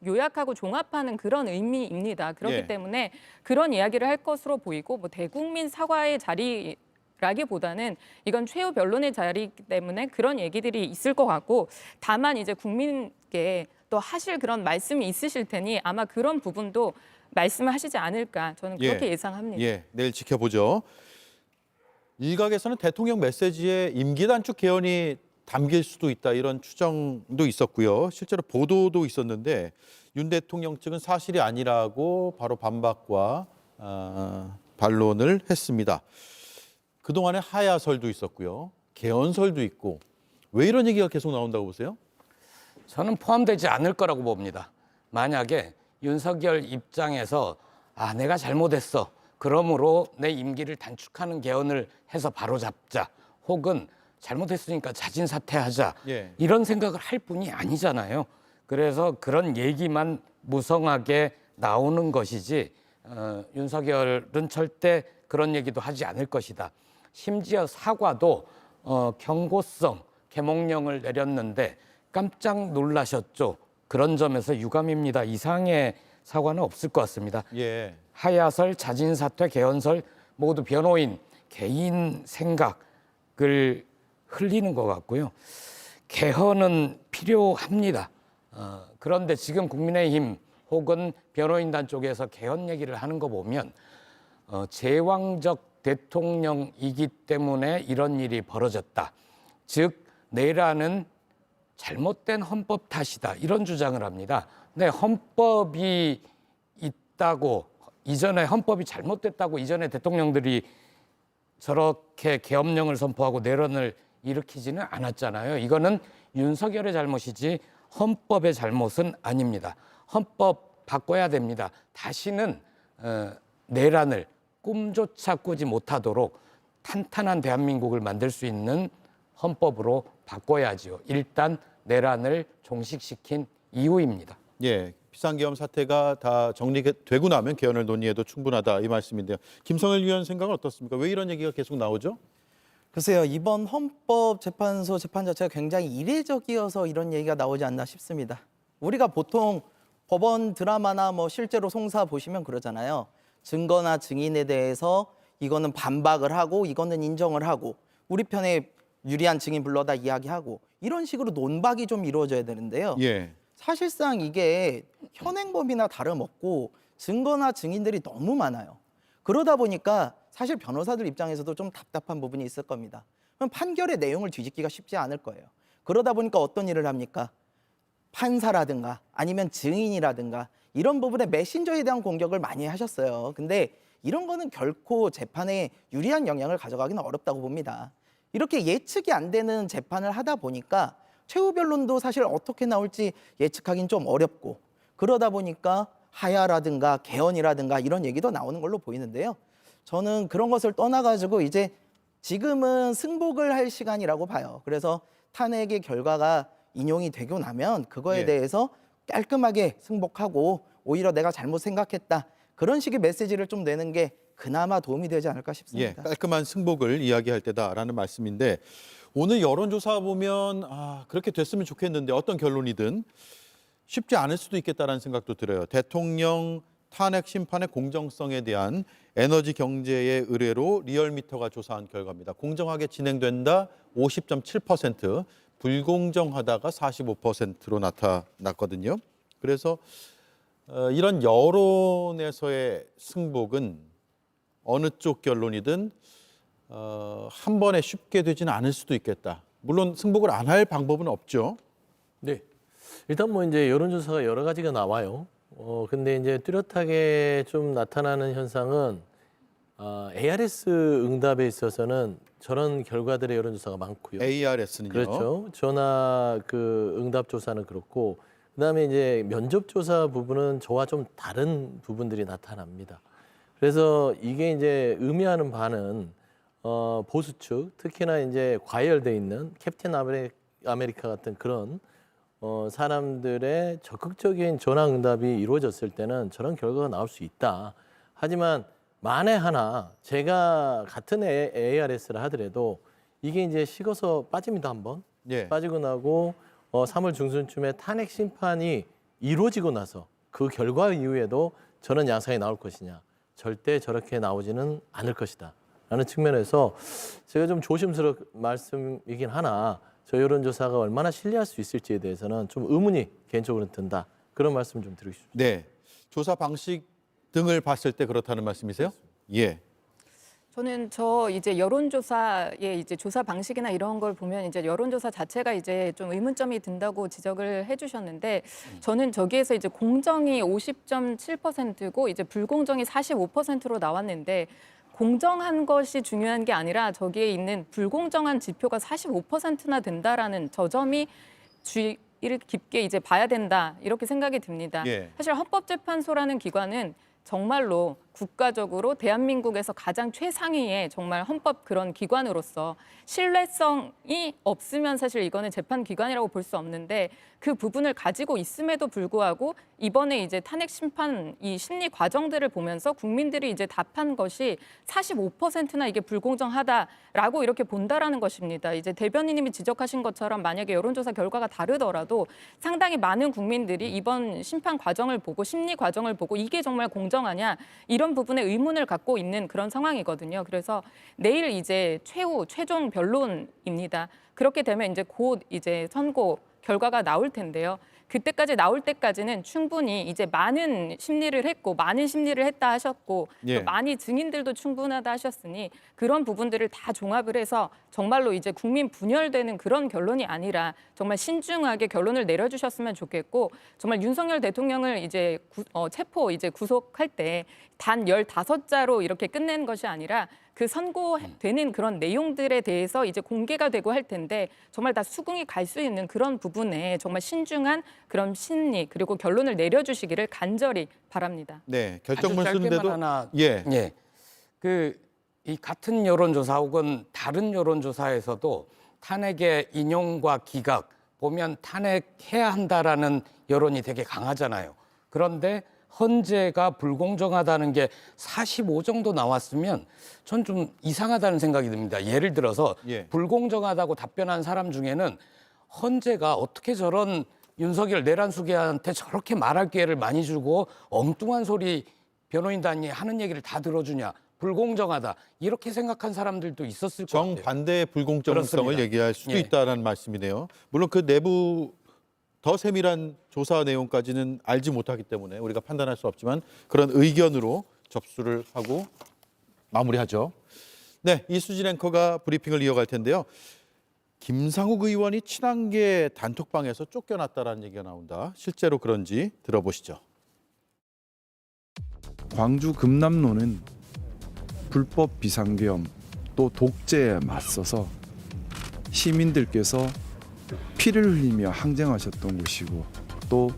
요약하고 종합하는 그런 의미입니다. 그렇기 예. 때문에 그런 이야기를 할 것으로 보이고 뭐 대국민 사과의 자리라기보다는 이건 최후 변론의 자리이기 때문에 그런 얘기들이 있을 것 같고 다만 이제 국민께 또 하실 그런 말씀이 있으실 테니 아마 그런 부분도 말씀을 하시지 않을까 저는 그렇게 예상합니다. 예, 내일 지켜보죠. 일각에서는 대통령 메시지에 임기 단축 개헌이 담길 수도 있다 이런 추정도 있었고요. 실제로 보도도 있었는데 윤 대통령 측은 사실이 아니라고 바로 반박과 반론을 했습니다. 그동안에 하야설도 있었고요. 개헌설도 있고 왜 이런 얘기가 계속 나온다고 보세요? 저는 포함되지 않을 거라고 봅니다. 만약에 윤석열 입장에서 내가 잘못했어. 그러므로 내 임기를 단축하는 개헌을 해서 바로잡자. 혹은 잘못했으니까 자진 사퇴하자. 예. 이런 생각을 할 뿐이 아니잖아요. 그래서 그런 얘기만 무성하게 나오는 것이지 윤석열은 절대 그런 얘기도 하지 않을 것이다. 심지어 사과도 경고성 개몽령을 내렸는데 깜짝 놀라셨죠. 그런 점에서 유감입니다. 이상의 사과는 없을 것 같습니다. 예. 하야설, 자진사퇴, 개헌설 모두 변호인 개인 생각을 흘리는 것 같고요. 개헌은 필요합니다. 그런데 지금 국민의힘 혹은 변호인단 쪽에서 개헌 얘기를 하는 거 보면 제왕적 대통령이기 때문에 이런 일이 벌어졌다. 즉 내란은 잘못된 헌법 탓이다. 이런 주장을 합니다. 네, 헌법이 있다고 이전에 헌법이 잘못됐다고 이전에 대통령들이 저렇게 계엄령을 선포하고 내란을 일으키지는 않았잖아요. 이거는 윤석열의 잘못이지 헌법의 잘못은 아닙니다. 헌법 바꿔야 됩니다. 다시는 내란을 꿈조차 꾸지 못하도록 탄탄한 대한민국을 만들 수 있는 헌법으로 바꿔야지요. 일단 내란을 종식시킨 이후입니다. 예. 비상계엄 사태가 다 정리되고 나면 개헌을 논의해도 충분하다 이 말씀인데요. 김성일 위원 생각은 어떻습니까? 왜 이런 얘기가 계속 나오죠? 글쎄요, 이번 헌법재판소 재판 자체가 굉장히 이례적이어서 이런 얘기가 나오지 않나 싶습니다. 우리가 보통 법원 드라마나 뭐 실제로 송사 보시면 그러잖아요. 증거나 증인에 대해서 이거는 반박을 하고 이거는 인정을 하고 우리 편에 유리한 증인 불러다 이야기하고 이런 식으로 논박이 좀 이루어져야 되는데요. 예. 사실상 이게 현행범이나 다름없고 증거나 증인들이 너무 많아요. 그러다 보니까 사실 변호사들 입장에서도 좀 답답한 부분이 있을 겁니다. 그럼 판결의 내용을 뒤집기가 쉽지 않을 거예요. 그러다 보니까 어떤 일을 합니까? 판사라든가 아니면 증인이라든가 이런 부분에 메신저에 대한 공격을 많이 하셨어요. 근데 이런 거는 결코 재판에 유리한 영향을 가져가기는 어렵다고 봅니다. 이렇게 예측이 안 되는 재판을 하다 보니까 최후 변론도 사실 어떻게 나올지 예측하기는 좀 어렵고 그러다 보니까 하야라든가 개헌이라든가 이런 얘기도 나오는 걸로 보이는데요. 저는 그런 것을 떠나가지고 이제 지금은 승복을 할 시간이라고 봐요. 그래서 탄핵의 결과가 인용이 되고 나면 그거에 예. 대해서 깔끔하게 승복하고 오히려 내가 잘못 생각했다. 그런 식의 메시지를 좀 내는 게 그나마 도움이 되지 않을까 예, 싶습니다. 깔끔한 승복을 이야기할 때다라는 말씀인데 오늘 여론조사 보면 그렇게 됐으면 좋겠는데 어떤 결론이든 쉽지 않을 수도 있겠다는 생각도 들어요. 대통령 탄핵 심판의 공정성에 대한 에너지 경제의 의뢰로 리얼미터가 조사한 결과입니다. 공정하게 진행된다 50.7%, 불공정하다가 45%로 나타났거든요. 그래서 이런 여론에서의 승복은 어느 쪽 결론이든 한 번에 쉽게 되지는 않을 수도 있겠다. 물론 승복을 안 할 방법은 없죠. 네. 일단 뭐 이제 여론조사가 여러 가지가 나와요. 근데 이제 뚜렷하게 좀 나타나는 현상은 ARS 응답에 있어서는 저런 결과들의 여론조사가 많고요. ARS는요. 그렇죠. 전화 그 응답 조사는 그렇고, 그다음에 이제 면접 조사 부분은 저와 좀 다른 부분들이 나타납니다. 그래서 이게 이제 의미하는 바는 보수 측, 특히나 이제 과열돼 있는 캡틴 아메리카 같은 그런 사람들의 적극적인 전화 응답이 이루어졌을 때는 저런 결과가 나올 수 있다. 하지만 만에 하나 제가 같은 ARS를 하더라도 이게 이제 식어서 빠집니다, 한번. 예. 빠지고 나고 3월 중순쯤에 탄핵 심판이 이루어지고 나서 그 결과 이후에도 저런 양상이 나올 것이냐. 절대 저렇게 나오지는 않을 것이다. 라는 측면에서 제가 좀 조심스러운 말씀이긴 하나 저 여론조사가 얼마나 신뢰할 수 있을지에 대해서는 좀 의문이 개인적으로는 든다. 그런 말씀 좀 드리고 싶습니다. 네. 조사 방식 등을 봤을 때 그렇다는 말씀이세요? 예. 저는 이제 여론조사의 이제 조사 방식이나 이런 걸 보면 이제 여론조사 자체가 이제 좀 의문점이 든다고 지적을 해주셨는데 저는 저기에서 이제 공정이 50.7%고 이제 불공정이 45%로 나왔는데 공정한 것이 중요한 게 아니라 저기에 있는 불공정한 지표가 45%나 된다라는 저 점이 주의를 깊게 이제 봐야 된다 이렇게 생각이 듭니다. 예. 사실 헌법재판소라는 기관은 정말로 국가적으로 대한민국에서 가장 최상위의 정말 헌법 그런 기관으로서 신뢰성이 없으면 사실 이거는 재판기관이라고 볼 수 없는데 그 부분을 가지고 있음에도 불구하고 이번에 이제 탄핵 심판 이 심리 과정들을 보면서 국민들이 이제 답한 것이 45%나 이게 불공정하다라고 이렇게 본다라는 것입니다. 이제 대변인님이 지적하신 것처럼 만약에 여론조사 결과가 다르더라도 상당히 많은 국민들이 이번 심판 과정을 보고 심리 과정을 보고 이게 정말 공정하냐 이런 부분에 의문을 갖고 있는 그런 상황이거든요. 그래서 내일 이제 최종 변론입니다. 그렇게 되면 이제 곧 이제 선고 결과가 나올 텐데요. 그때까지 나올 때까지는 충분히 이제 많은 심리를 했고 많은 심리를 했다 하셨고 예. 또 많이 증인들도 충분하다 하셨으니 그런 부분들을 다 종합을 해서 정말로 이제 국민 분열되는 그런 결론이 아니라 정말 신중하게 결론을 내려주셨으면 좋겠고 정말 윤석열 대통령을 이제 체포 이제 구속할 때 단 15자로 이렇게 끝내는 것이 아니라 그 선고되는 그런 내용들에 대해서 이제 공개가 되고 할 텐데 정말 다 수긍이 갈 수 있는 그런 부분에 정말 신중한 그런 심리 그리고 결론을 내려주시기를 간절히 바랍니다. 네. 결정문 아주 짧게만 쓰는데도 하나 예. 이 같은 여론조사 혹은 다른 여론조사에서도 탄핵의 인용과 기각 보면 탄핵해야 한다라는 여론이 되게 강하잖아요. 그런데 헌재가 불공정하다는 게 45 정도 나왔으면 전 좀 이상하다는 생각이 듭니다. 예를 들어서 예. 불공정하다고 답변한 사람 중에는 헌재가 어떻게 저런 윤석열 내란수계한테 저렇게 말할 기회를 많이 주고 엉뚱한 소리 변호인단이 하는 얘기를 다 들어주냐. 불공정하다. 이렇게 생각한 사람들도 있었을 것 같아요. 정반대의 불공정성을 그렇습니다. 얘기할 수도 예. 있다는 말씀이네요. 물론 그 내부 더 세밀한 조사 내용까지는 알지 못하기 때문에 우리가 판단할 수 없지만 그런 의견으로 접수를 하고 마무리하죠. 네, 이수진 앵커가 브리핑을 이어갈 텐데요. 김상욱 의원이 친한계 단톡방에서 쫓겨났다라는 얘기가 나온다. 실제로 그런지 들어보시죠. 광주 금남로는 불법 비상계엄 또 독재에 맞서서 시민들께서 피를 흘리며 항쟁하셨던 곳이고 또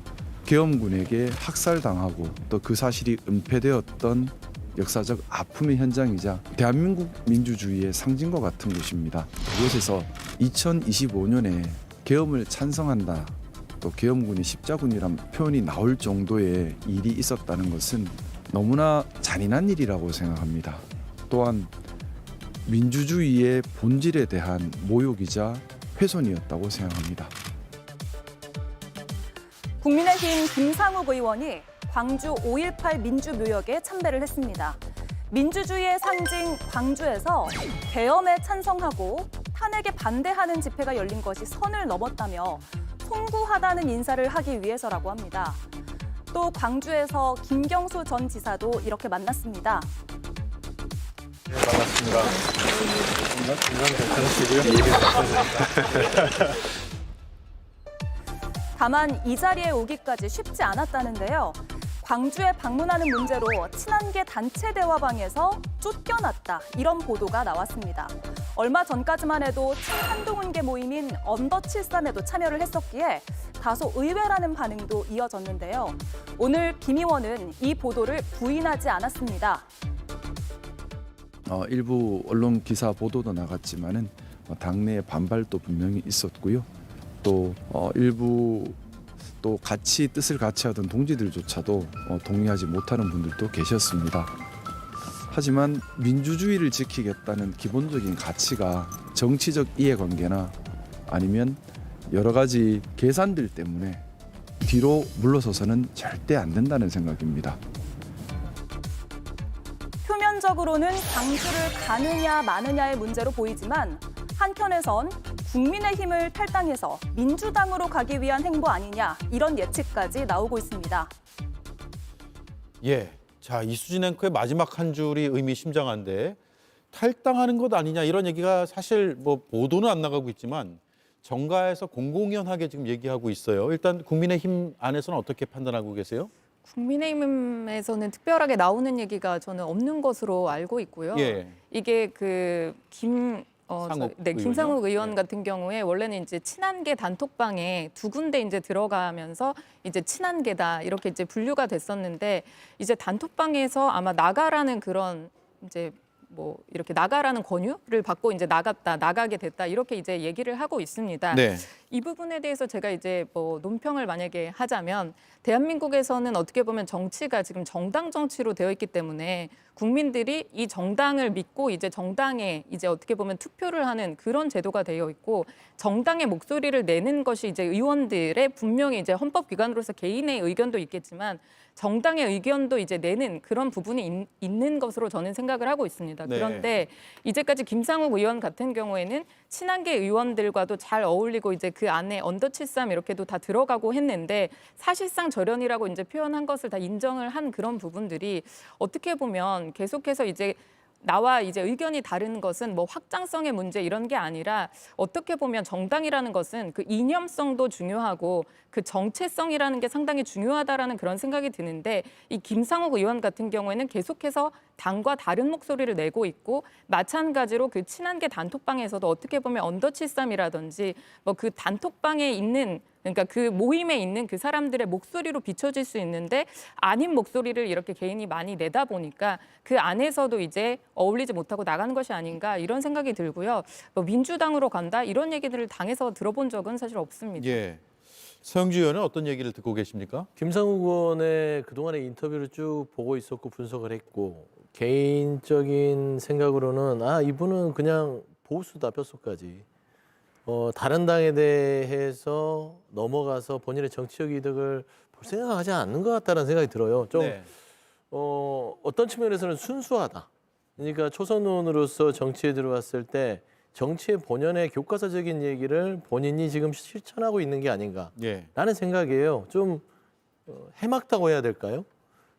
계엄군에게 학살당하고 또 그 사실이 은폐되었던 역사적 아픔의 현장이자 대한민국 민주주의의 상징과 같은 곳입니다. 이곳에서 2025년에 계엄을 찬성한다 또 계엄군이 십자군이란 표현이 나올 정도의 일이 있었다는 것은 너무나 잔인한 일이라고 생각합니다. 또한 민주주의의 본질에 대한 모욕이자 훼손이었다고 생각합니다. 국민의힘 김상욱 의원이 광주 5.18 민주묘역에 참배를 했습니다. 민주주의의 상징 광주에서 계엄에 찬성하고 탄핵에 반대하는 집회가 열린 것이 선을 넘었다며 송구하다는 인사를 하기 위해서라고 합니다. 또 광주에서 김경수 전 지사도 이렇게 만났습니다. 네, 반갑습니다. 다만 이 자리에 오기까지 쉽지 않았다는데요. 광주에 방문하는 문제로 친한계 단체 대화방에서 쫓겨났다, 이런 보도가 나왔습니다. 얼마 전까지만 해도 친한동훈계 모임인 언더73에도 참여를 했었기에 다소 의외라는 반응도 이어졌는데요. 오늘 김 의원은 이 보도를 부인하지 않았습니다. 일부 언론 기사 보도도 나갔지만은 당내의 반발도 분명히 있었고요. 또 일부 또 같이 뜻을 같이 하던 동지들조차도 동의하지 못하는 분들도 계셨습니다. 하지만 민주주의를 지키겠다는 기본적인 가치가 정치적 이해관계나 아니면 여러 가지 계산들 때문에 뒤로 물러서서는 절대 안 된다는 생각입니다. 표면적으로는 광주를 가느냐 마느냐의 문제로 보이지만 한편에선 국민의힘을 탈당해서 민주당으로 가기 위한 행보 아니냐, 이런 예측까지 나오고 있습니다. 예, 자 이수진 앵커의 마지막 한 줄이 의미심장한데 탈당하는 것 아니냐 이런 얘기가 사실 뭐 보도는 안 나가고 있지만 정가에서 공공연하게 지금 얘기하고 있어요. 일단 국민의힘 안에서는 어떻게 판단하고 계세요? 국민의힘에서는 특별하게 나오는 얘기가 저는 없는 것으로 알고 있고요. 예. 이게 상욱 김상욱 의원이요? 의원 예. 같은 경우에 원래는 이제 친한계 단톡방에 두 군데 이제 들어가면서 이제 친한계다 이렇게 이제 분류가 됐었는데, 이제 단톡방에서 아마 나가라는 그런 이제 뭐 이렇게 나가라는 권유를 받고 이제 나가게 됐다, 이렇게 이제 얘기를 하고 있습니다. 네. 이 부분에 대해서 제가 이제 뭐 논평을 만약에 하자면, 대한민국에서는 어떻게 보면 정치가 지금 정당 정치로 되어 있기 때문에 국민들이 이 정당을 믿고 이제 정당에 이제 어떻게 보면 투표를 하는 그런 제도가 되어 있고, 정당의 목소리를 내는 것이 이제 의원들의 분명히 이제 헌법기관으로서 개인의 의견도 있겠지만 정당의 의견도 이제 내는 그런 부분이 있는 것으로 저는 생각을 하고 있습니다. 네. 그런데 이제까지 김상욱 의원 같은 경우에는 친한계 의원들과도 잘 어울리고 이제 그 안에 언더73 이렇게도 다 들어가고 했는데, 사실상 절연이라고 이제 표현한 것을 다 인정을 한 그런 부분들이 어떻게 보면 계속해서 이제 나와 이제 의견이 다른 것은 뭐 확장성의 문제 이런 게 아니라, 어떻게 보면 정당이라는 것은 그 이념성도 중요하고 그 정체성이라는 게 상당히 중요하다라는 그런 생각이 드는데, 이 김상욱 의원 같은 경우에는 계속해서 당과 다른 목소리를 내고 있고, 마찬가지로 그 친한계 단톡방에서도 어떻게 보면 언더73이라든지 뭐 그 단톡방에 있는, 그러니까 그 모임에 있는 그 사람들의 목소리로 비춰질 수 있는데 아닌 목소리를 이렇게 개인이 많이 내다 보니까 그 안에서도 이제 어울리지 못하고 나가는 것이 아닌가, 이런 생각이 들고요. 뭐 민주당으로 간다 이런 얘기들을 당에서 들어본 적은 사실 없습니다. 예. 서영주 의원은 어떤 얘기를 듣고 계십니까? 김상욱 의원의 그동안의 인터뷰를 쭉 보고 있었고 분석을 했고, 개인적인 생각으로는 이분은 그냥 보수다 뼛속까지. 다른 당에 대해서 넘어가서 본인의 정치적 이득을 볼 생각하지 않는 것 같다는 생각이 들어요. 좀 네. 어떤 측면에서는 순수하다. 그러니까 초선의원으로서 정치에 들어왔을 때 정치의 본연의 교과서적인 얘기를 본인이 지금 실천하고 있는 게 아닌가라는 예. 생각이에요. 좀 해맑다고 해야 될까요?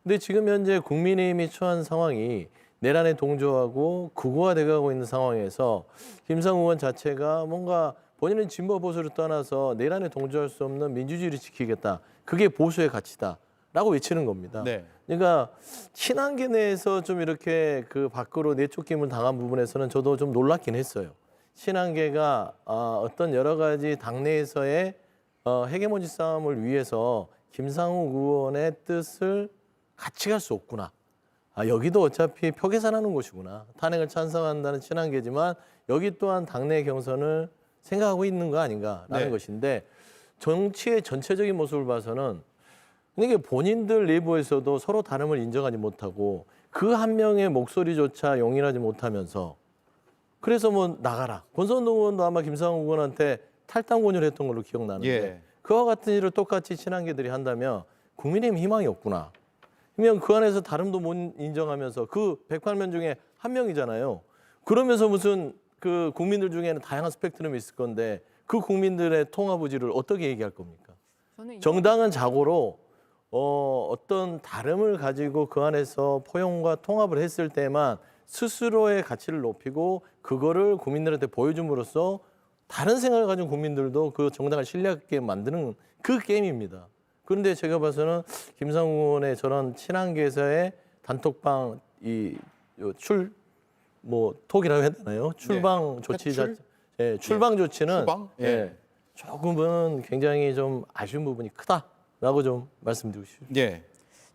근데 지금 현재 국민의힘이 처한 상황이 내란에 동조하고 극우화돼가고 있는 상황에서 김상욱 의원 자체가 뭔가 본인은 진보 보수를 떠나서 내란에 동조할 수 없는 민주주의를 지키겠다. 그게 보수의 가치다라고 외치는 겁니다. 네. 그러니까 친한계 내에서 좀 이렇게 그 밖으로 내쫓김을 당한 부분에서는 저도 좀 놀랍긴 했어요. 친한계가 어떤 여러 가지 당내에서의 헤게모니 싸움을 위해서 김상욱 의원의 뜻을 같이 갈 수 없구나. 여기도 어차피 표 계산하는 곳이구나. 탄핵을 찬성한다는 친한계지만 여기 또한 당내 경선을 생각하고 있는 거 아닌가라는 네. 것인데, 정치의 전체적인 모습을 봐서는 이게 본인들 내부에서도 서로 다름을 인정하지 못하고 그 한 명의 목소리조차 용인하지 못하면서, 그래서 뭐 나가라. 권선동 의원도 아마 김상욱 의원한테 탈당 권유를 했던 걸로 기억나는데 예. 그와 같은 일을 똑같이 친한계들이 한다면 국민의힘 희망이 없구나. 그러면 그 안에서 다름도 못 인정하면서 그 108명 중에 한 명이잖아요. 그러면서 무슨 그 국민들 중에는 다양한 스펙트럼이 있을 건데 그 국민들의 통합 의지를 어떻게 얘기할 겁니까? 정당은 자고로 어떤 다름을 가지고 그 안에서 포용과 통합을 했을 때만 스스로의 가치를 높이고 그거를 국민들한테 보여줌으로써 다른 생각을 가진 국민들도 그 정당을 신뢰하게 만드는 그 게임입니다. 그런데 제가 봐서는 김상우 의원의 저런 친한계에서의 단톡방 톡이라고 해야 되나요? 출방 조치 탈출? 출방 조치는 추방? 예. 조금은 굉장히 좀 아쉬운 부분이 크다라고 좀 말씀드리고 싶습니다. 예.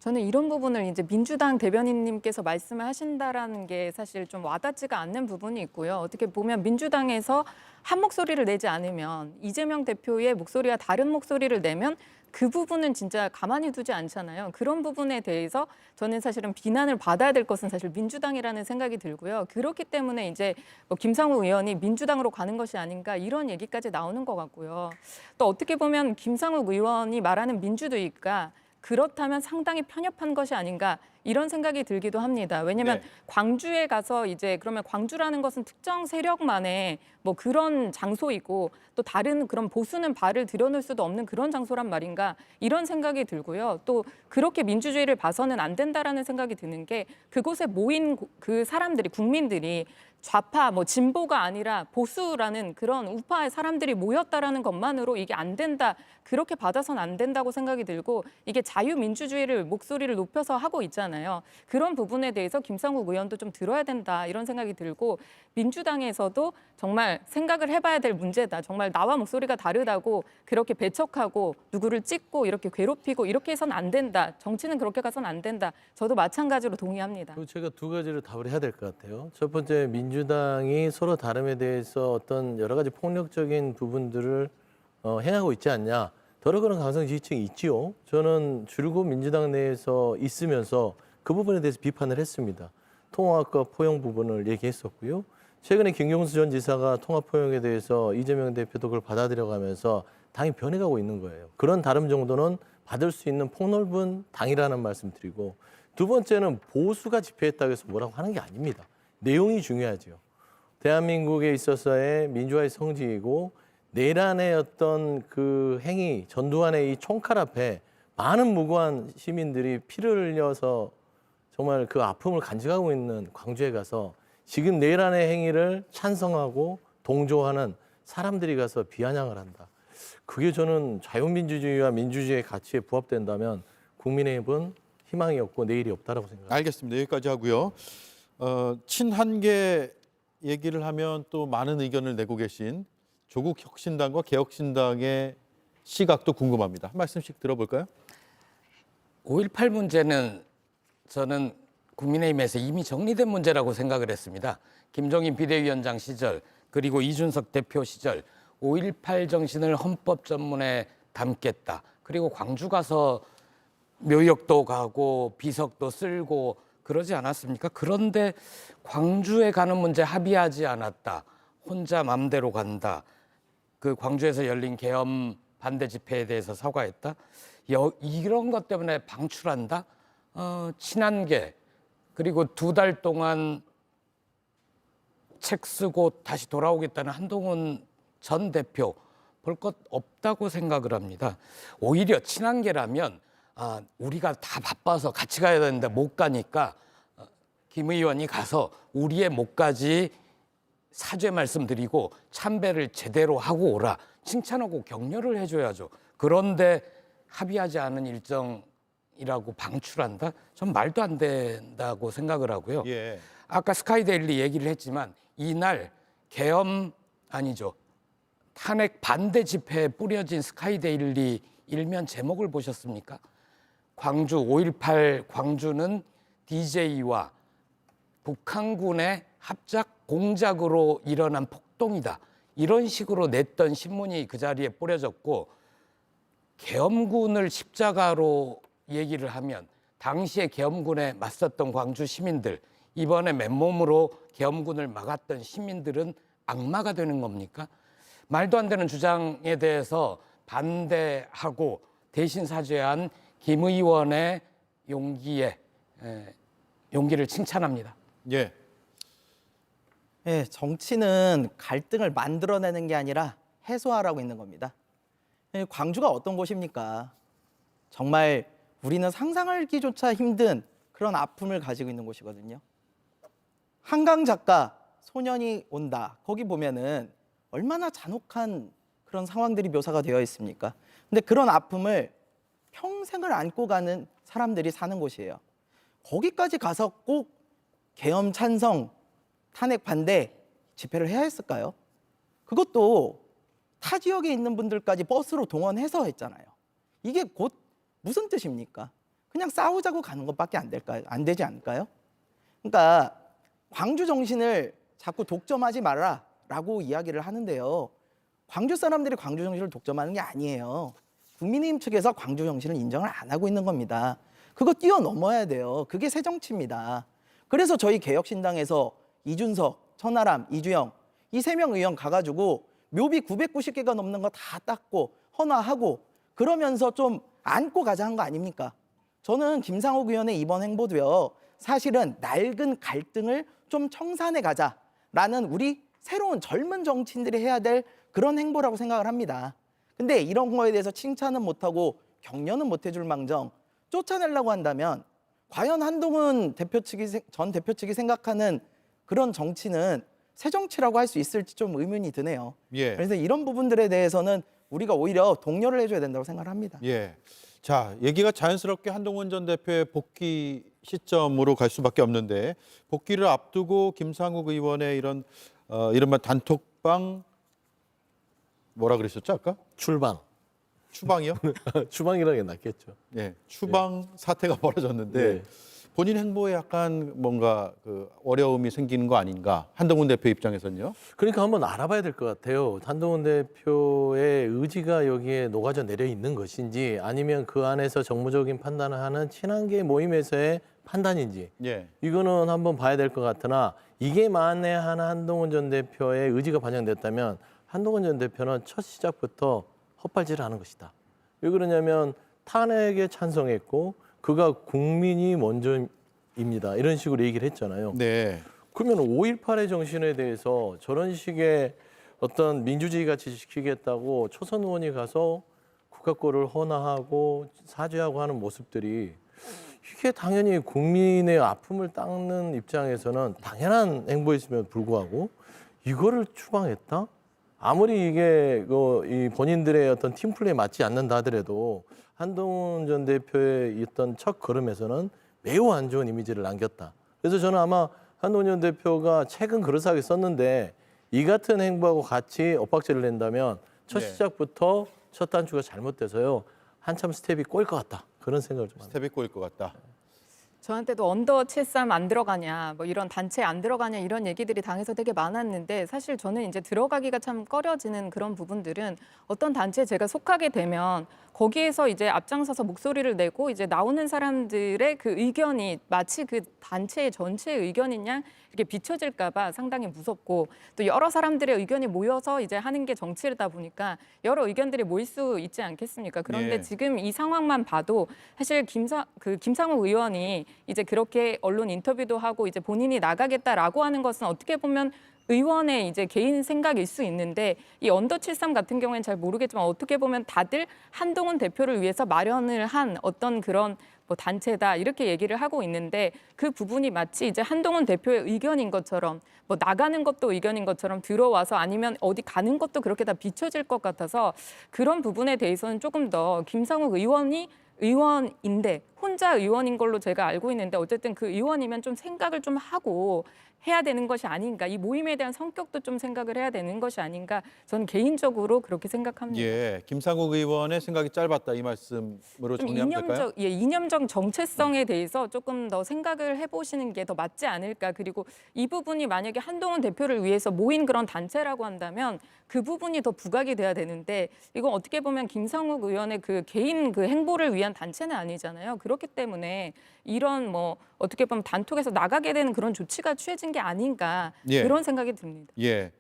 저는 이런 부분을 이제 민주당 대변인님께서 말씀을 하신다라는 게 사실 좀 와닿지가 않는 부분이 있고요. 어떻게 보면 민주당에서 한 목소리를 내지 않으면 이재명 대표의 목소리와 다른 목소리를 내면 그 부분은 진짜 가만히 두지 않잖아요. 그런 부분에 대해서 저는 사실은 비난을 받아야 될 것은 사실 민주당이라는 생각이 들고요. 그렇기 때문에 이제 뭐 김상우 의원이 민주당으로 가는 것이 아닌가 이런 얘기까지 나오는 것 같고요. 또 어떻게 보면 김상우 의원이 말하는 민주주의가 그렇다면 상당히 편협한 것이 아닌가 이런 생각이 들기도 합니다. 왜냐하면 네. 광주에 가서 이제 그러면 광주라는 것은 특정 세력만의 뭐 그런 장소이고 또 다른 그런 보수는 발을 들여놓을 수도 없는 그런 장소란 말인가 이런 생각이 들고요. 또 그렇게 민주주의를 봐서는 안 된다라는 생각이 드는 게 그곳에 모인 그 사람들이 국민들이 좌파 뭐 진보가 아니라 보수라는 그런 우파의 사람들이 모였다라는 것만으로 이게 안 된다 그렇게 받아서는 안 된다고 생각이 들고 이게 자유민주주의를 목소리를 높여서 하고 있잖아요. 그런 부분에 대해서 김상욱 의원도 좀 들어야 된다 이런 생각이 들고 민주당에서도 정말 생각을 해봐야 될 문제다. 정말 나와 목소리가 다르다고 그렇게 배척하고 누구를 찍고 이렇게 괴롭히고 이렇게 해서는 안 된다. 정치는 그렇게 가서는 안 된다. 저도 마찬가지로 동의합니다. 그리고 제가 두 가지로 답을 해야 될 것 같아요. 첫 번째, 민주당이 서로 다름에 대해서 어떤 여러 가지 폭력적인 부분들을 행하고 있지 않냐. 더러 그런 강성 지지층이 있지요. 저는 줄곧 민주당 내에서 있으면서 그 부분에 대해서 비판을 했습니다. 통합과 포용 부분을 얘기했었고요. 최근에 김경수 전 지사가 통합 포용에 대해서 이재명 대표도 그걸 받아들여가면서 당이 변해가고 있는 거예요. 그런 다름 정도는 받을 수 있는 폭넓은 당이라는 말씀 드리고 두 번째는 보수가 집회했다고 해서 뭐라고 하는 게 아닙니다. 내용이 중요하죠. 대한민국에 있어서의 민주화의 성지이고 내란의 어떤 그 행위, 전두환의 이 총칼 앞에 많은 무고한 시민들이 피를 흘려서 정말 그 아픔을 간직하고 있는 광주에 가서 지금 내란의 행위를 찬성하고 동조하는 사람들이 가서 비아냥을 한다. 그게 저는 자유민주주의와 민주주의의 가치에 부합된다면 국민의힘은 희망이 없고 내일이 없다라고 생각합니다. 알겠습니다. 여기까지 하고요. 친한계 얘기를 하면 또 많은 의견을 내고 계신 조국 혁신당과 개혁신당의 시각도 궁금합니다. 한 말씀씩 들어볼까요? 5.18 문제는 저는 국민의힘에서 이미 정리된 문제라고 생각을 했습니다. 김종인 비대위원장 시절 그리고 이준석 대표 시절 5.18 정신을 헌법 전문에 담겠다. 그리고 광주 가서 묘역도 가고 비석도 쓸고 그러지 않았습니까? 그런데 광주에 가는 문제 합의하지 않았다. 혼자 맘대로 간다. 그 광주에서 열린 계엄 반대 집회에 대해서 사과했다. 이런 것 때문에 방출한다. 친한계 그리고 2달 동안 책 쓰고 다시 돌아오겠다는 한동훈 전 대표 볼 것 없다고 생각을 합니다. 오히려 친한계라면 우리가 다 바빠서 같이 가야 되는데 못 가니까 김 의원이 가서 우리의 못까지 사죄 말씀드리고 참배를 제대로 하고 오라. 칭찬하고 격려를 해줘야죠. 그런데 합의하지 않은 일정이라고 방출한다? 전 말도 안 된다고 생각을 하고요. 예. 아까 스카이데일리 얘기를 했지만 이날 계엄 아니죠. 탄핵 반대 집회에 뿌려진 스카이데일리 일면 제목을 보셨습니까? 광주 5.18 광주는 DJ와 북한군의 합작 공작으로 일어난 폭동이다. 이런 식으로 냈던 신문이 그 자리에 뿌려졌고 계엄군을 십자가로 얘기를 하면 당시에 계엄군에 맞섰던 광주 시민들 이번에 맨몸으로 계엄군을 막았던 시민들은 악마가 되는 겁니까? 말도 안 되는 주장에 대해서 반대하고 대신 사죄한 김 의원의 용기를 칭찬합니다. 예. 예, 정치는 갈등을 만들어내는 게 아니라 해소하라고 있는 겁니다. 예, 광주가 어떤 곳입니까? 정말 우리는 상상하기조차 힘든 그런 아픔을 가지고 있는 곳이거든요. 한강 작가 소년이 온다. 거기 보면은 얼마나 잔혹한 그런 상황들이 묘사가 되어 있습니까? 근데 그런 아픔을 평생을 안고 가는 사람들이 사는 곳이에요. 거기까지 가서 꼭 계엄 찬성, 탄핵 반대 집회를 해야 했을까요? 그것도 타 지역에 있는 분들까지 버스로 동원해서 했잖아요. 이게 곧 무슨 뜻입니까? 그냥 싸우자고 가는 것밖에 안 되지 않을까요? 그러니까 광주 정신을 자꾸 독점하지 말라라고 이야기를 하는데요. 광주 사람들이 광주 정신을 독점하는 게 아니에요. 국민의힘 측에서 광주 정신을 인정을 안 하고 있는 겁니다. 그거 뛰어넘어야 돼요. 그게 새 정치입니다. 그래서 저희 개혁신당에서 이준석, 천하람, 이주영 이 3명 의원 가가지고 묘비 990개가 넘는 거 다 닦고 헌화하고 그러면서 좀 안고 가자 한 거 아닙니까? 저는 김상욱 의원의 이번 행보도요. 사실은 낡은 갈등을 좀 청산해 가자라는 우리 새로운 젊은 정치인들이 해야 될 그런 행보라고 생각을 합니다. 근데 이런 거에 대해서 칭찬은 못하고 격려는 못해줄 망정 쫓아내려고 한다면 과연 한동훈 전 대표 측이 생각하는 그런 정치는 새 정치라고 할 수 있을지 좀 의문이 드네요. 예. 그래서 이런 부분들에 대해서는 우리가 오히려 독려를 해줘야 된다고 생각을 합니다. 예. 자, 얘기가 자연스럽게 한동훈 전 대표의 복귀 시점으로 갈 수밖에 없는데 복귀를 앞두고 김상욱 의원의 이런 이른바 단톡방 뭐라 그러셨죠 아까? 출방. 추방이요? 추방이라는 게 낫겠죠. 예, 추방 사태가 벌어졌는데 네. 본인 행보에 약간 뭔가 그 어려움이 생기는 거 아닌가? 한동훈 대표 입장에서는요? 그러니까 한번 알아봐야 될 것 같아요. 한동훈 대표의 의지가 여기에 녹아져 내려 있는 것인지 아니면 그 안에서 정무적인 판단을 하는 친한계 모임에서의 판단인지 예. 이거는 한번 봐야 될 것 같으나 이게 만에 하나 한동훈 전 대표의 의지가 반영됐다면 한동훈 전 대표는 첫 시작부터 헛발질을 하는 것이다. 왜 그러냐면 탄핵에 찬성했고 그가 국민이 먼저입니다. 이런 식으로 얘기를 했잖아요. 네. 그러면 5.18의 정신에 대해서 저런 식의 어떤 민주주의 같이 지키겠다고 초선 의원이 가서 국가권을 헌화하고 사죄하고 하는 모습들이 이게 당연히 국민의 아픔을 닦는 입장에서는 당연한 행보였음에도 불구하고 이거를 추방했다? 아무리 이게 이 본인들의 어떤 팀플레이에 맞지 않는다 하더라도 한동훈 전 대표의 있던 첫 걸음에서는 매우 안 좋은 이미지를 남겼다. 그래서 저는 아마 한동훈 전 대표가 최근 그럴싸하게 썼는데 이 같은 행보하고 같이 엇박자를 낸다면 첫 네. 시작부터 첫 단추가 잘못돼서요. 한참 스텝이 꼬일 것 같다. 그런 생각을 좀 합니다. 스텝이 꼬일 것 같다. 저한테도 언더 73 안 들어가냐, 뭐 이런 단체 안 들어가냐 이런 얘기들이 당에서 되게 많았는데 사실 저는 이제 들어가기가 참 꺼려지는 그런 부분들은 어떤 단체에 제가 속하게 되면 거기에서 이제 앞장서서 목소리를 내고 이제 나오는 사람들의 그 의견이 마치 그 단체의 전체의 의견인 양 이렇게 비춰질까 봐 상당히 무섭고 또 여러 사람들의 의견이 모여서 이제 하는 게 정치다 보니까 여러 의견들이 모일 수 있지 않겠습니까? 그런데 예. 지금 이 상황만 봐도 사실 김상욱 의원이 이제 그렇게 언론 인터뷰도 하고 이제 본인이 나가겠다라고 하는 것은 어떻게 보면 의원의 이제 개인 생각일 수 있는데 이 언더 73 같은 경우에는 잘 모르겠지만 어떻게 보면 다들 한동훈 대표를 위해서 마련을 한 어떤 그런 뭐 단체다 이렇게 얘기를 하고 있는데 그 부분이 마치 이제 한동훈 대표의 의견인 것처럼 뭐 나가는 것도 의견인 것처럼 들어와서 아니면 어디 가는 것도 그렇게 다 비춰질 것 같아서 그런 부분에 대해서는 조금 더 김상욱 의원이 의원인데 혼자 의원인 걸로 제가 알고 있는데 어쨌든 그 의원이면 좀 생각을 좀 하고 해야 되는 것이 아닌가. 이 모임에 대한 성격도 좀 생각을 해야 되는 것이 아닌가. 저는 개인적으로 그렇게 생각합니다. 예, 김상욱 의원의 생각이 짧았다 이 말씀으로 좀 정리하면 될까요? 이념적 정체성에 대해서 조금 더 생각을 해보시는 게 더 맞지 않을까. 그리고 이 부분이 만약에 한동훈 대표를 위해서 모인 그런 단체라고 한다면 그 부분이 더 부각이 돼야 되는데 이건 어떻게 보면 김상욱 의원의 그 개인 그 행보를 위한 단체는 아니잖아요. 그렇기 때문에 이런 뭐 어떻게 보면 단톡에서 나가게 되는 그런 조치가 취해진 게 아닌가 예. 그런 생각이 듭니다. 예.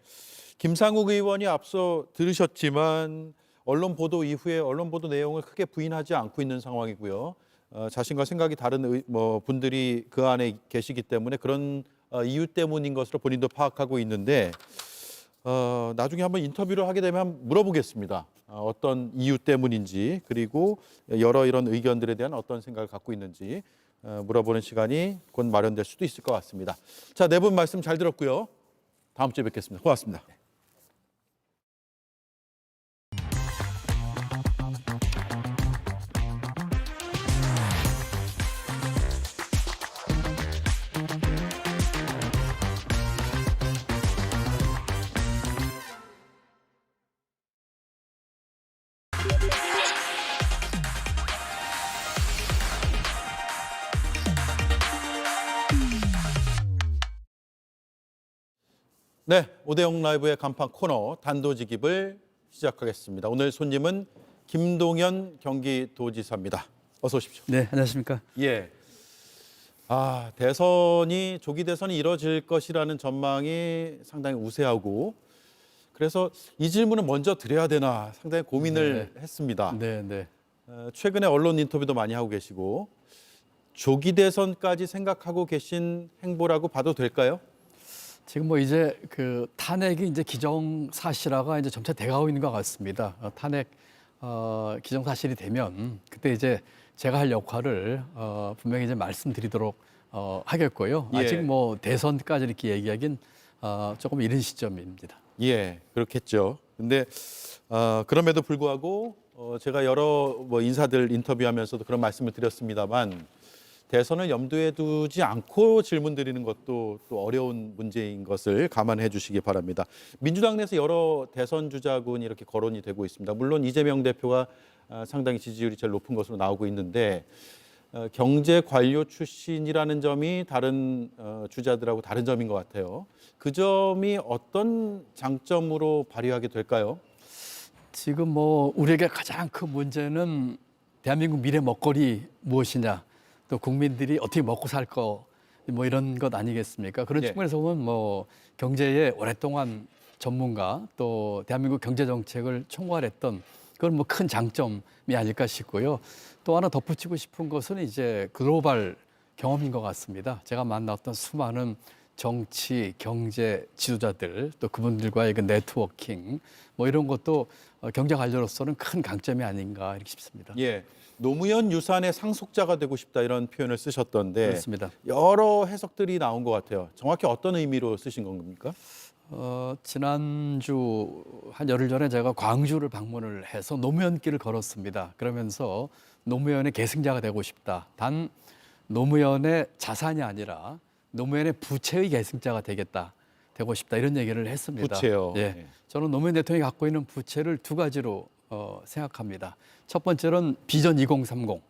김상욱 의원이 앞서 들으셨지만 언론 보도 이후에 언론 보도 내용을 크게 부인하지 않고 있는 상황이고요. 자신과 생각이 다른 분들이 그 안에 계시기 때문에 그런 이유 때문인 것으로 본인도 파악하고 있는데 나중에 한번 인터뷰를 하게 되면 물어보겠습니다. 어떤 이유 때문인지 그리고 여러 이런 의견들에 대한 어떤 생각을 갖고 있는지 물어보는 시간이 곧 마련될 수도 있을 것 같습니다. 자, 네 분 말씀 잘 들었고요. 다음 주에 뵙겠습니다. 고맙습니다. 네, 오대영 라이브의 간판 코너 단도직입을 시작하겠습니다. 오늘 손님은 김동연 경기도지사입니다. 어서 오십시오. 네, 안녕하십니까. 예. 조기 대선이 이뤄질 것이라는 전망이 상당히 우세하고 그래서 이 질문을 먼저 드려야 되나 상당히 고민을 했습니다. 네. 최근에 언론 인터뷰도 많이 하고 계시고 조기 대선까지 생각하고 계신 행보라고 봐도 될까요? 지금 뭐 이제 그 탄핵이 이제 기정사실화가 이제 점차 돼가고 있는 것 같습니다. 탄핵 기정사실이 되면 그때 이제 제가 할 역할을 분명히 이제 말씀드리도록 하겠고요. 예. 아직 뭐 대선까지 이렇게 얘기하긴 조금 이른 시점입니다. 예, 그렇겠죠. 근데 그럼에도 불구하고 제가 여러 인사들 인터뷰하면서도 그런 말씀을 드렸습니다만 대선을 염두에 두지 않고 질문 드리는 것도 또 어려운 문제인 것을 감안해 주시기 바랍니다. 민주당 내에서 여러 대선 주자군이 이렇게 거론이 되고 있습니다. 물론 이재명 대표가 상당히 지지율이 제일 높은 것으로 나오고 있는데 경제 관료 출신이라는 점이 다른 주자들하고 다른 점인 것 같아요. 그 점이 어떤 장점으로 발휘하게 될까요? 지금 뭐 우리에게 가장 큰 문제는 대한민국 미래 먹거리 무엇이냐, 또 국민들이 어떻게 먹고 살 거, 뭐 이런 것 아니겠습니까? 그런 예. 측면에서 보면 뭐 경제에 오랫동안 전문가 또 대한민국 경제 정책을 총괄했던 그건 뭐 큰 장점이 아닐까 싶고요. 또 하나 덧붙이고 싶은 것은 이제 글로벌 경험인 것 같습니다. 제가 만났던 수많은 정치, 경제 지도자들 또 그분들과의 그 네트워킹 뭐 이런 것도 경제 관료로서는 큰 강점이 아닌가 이렇게 싶습니다. 예, 노무현 유산의 상속자가 되고 싶다 이런 표현을 쓰셨던데 그렇습니다. 여러 해석들이 나온 것 같아요. 정확히 어떤 의미로 쓰신 겁니까? 지난주 한 열흘 전에 제가 광주를 방문을 해서 노무현길을 걸었습니다. 그러면서 노무현의 계승자가 되고 싶다. 단 노무현의 자산이 아니라 노무현의 부채의 계승자가 되고 싶다 이런 얘기를 했습니다. 부채요. 예, 네. 저는 노무현 대통령이 갖고 있는 부채를 두 가지로 생각합니다. 첫 번째는 비전 2030.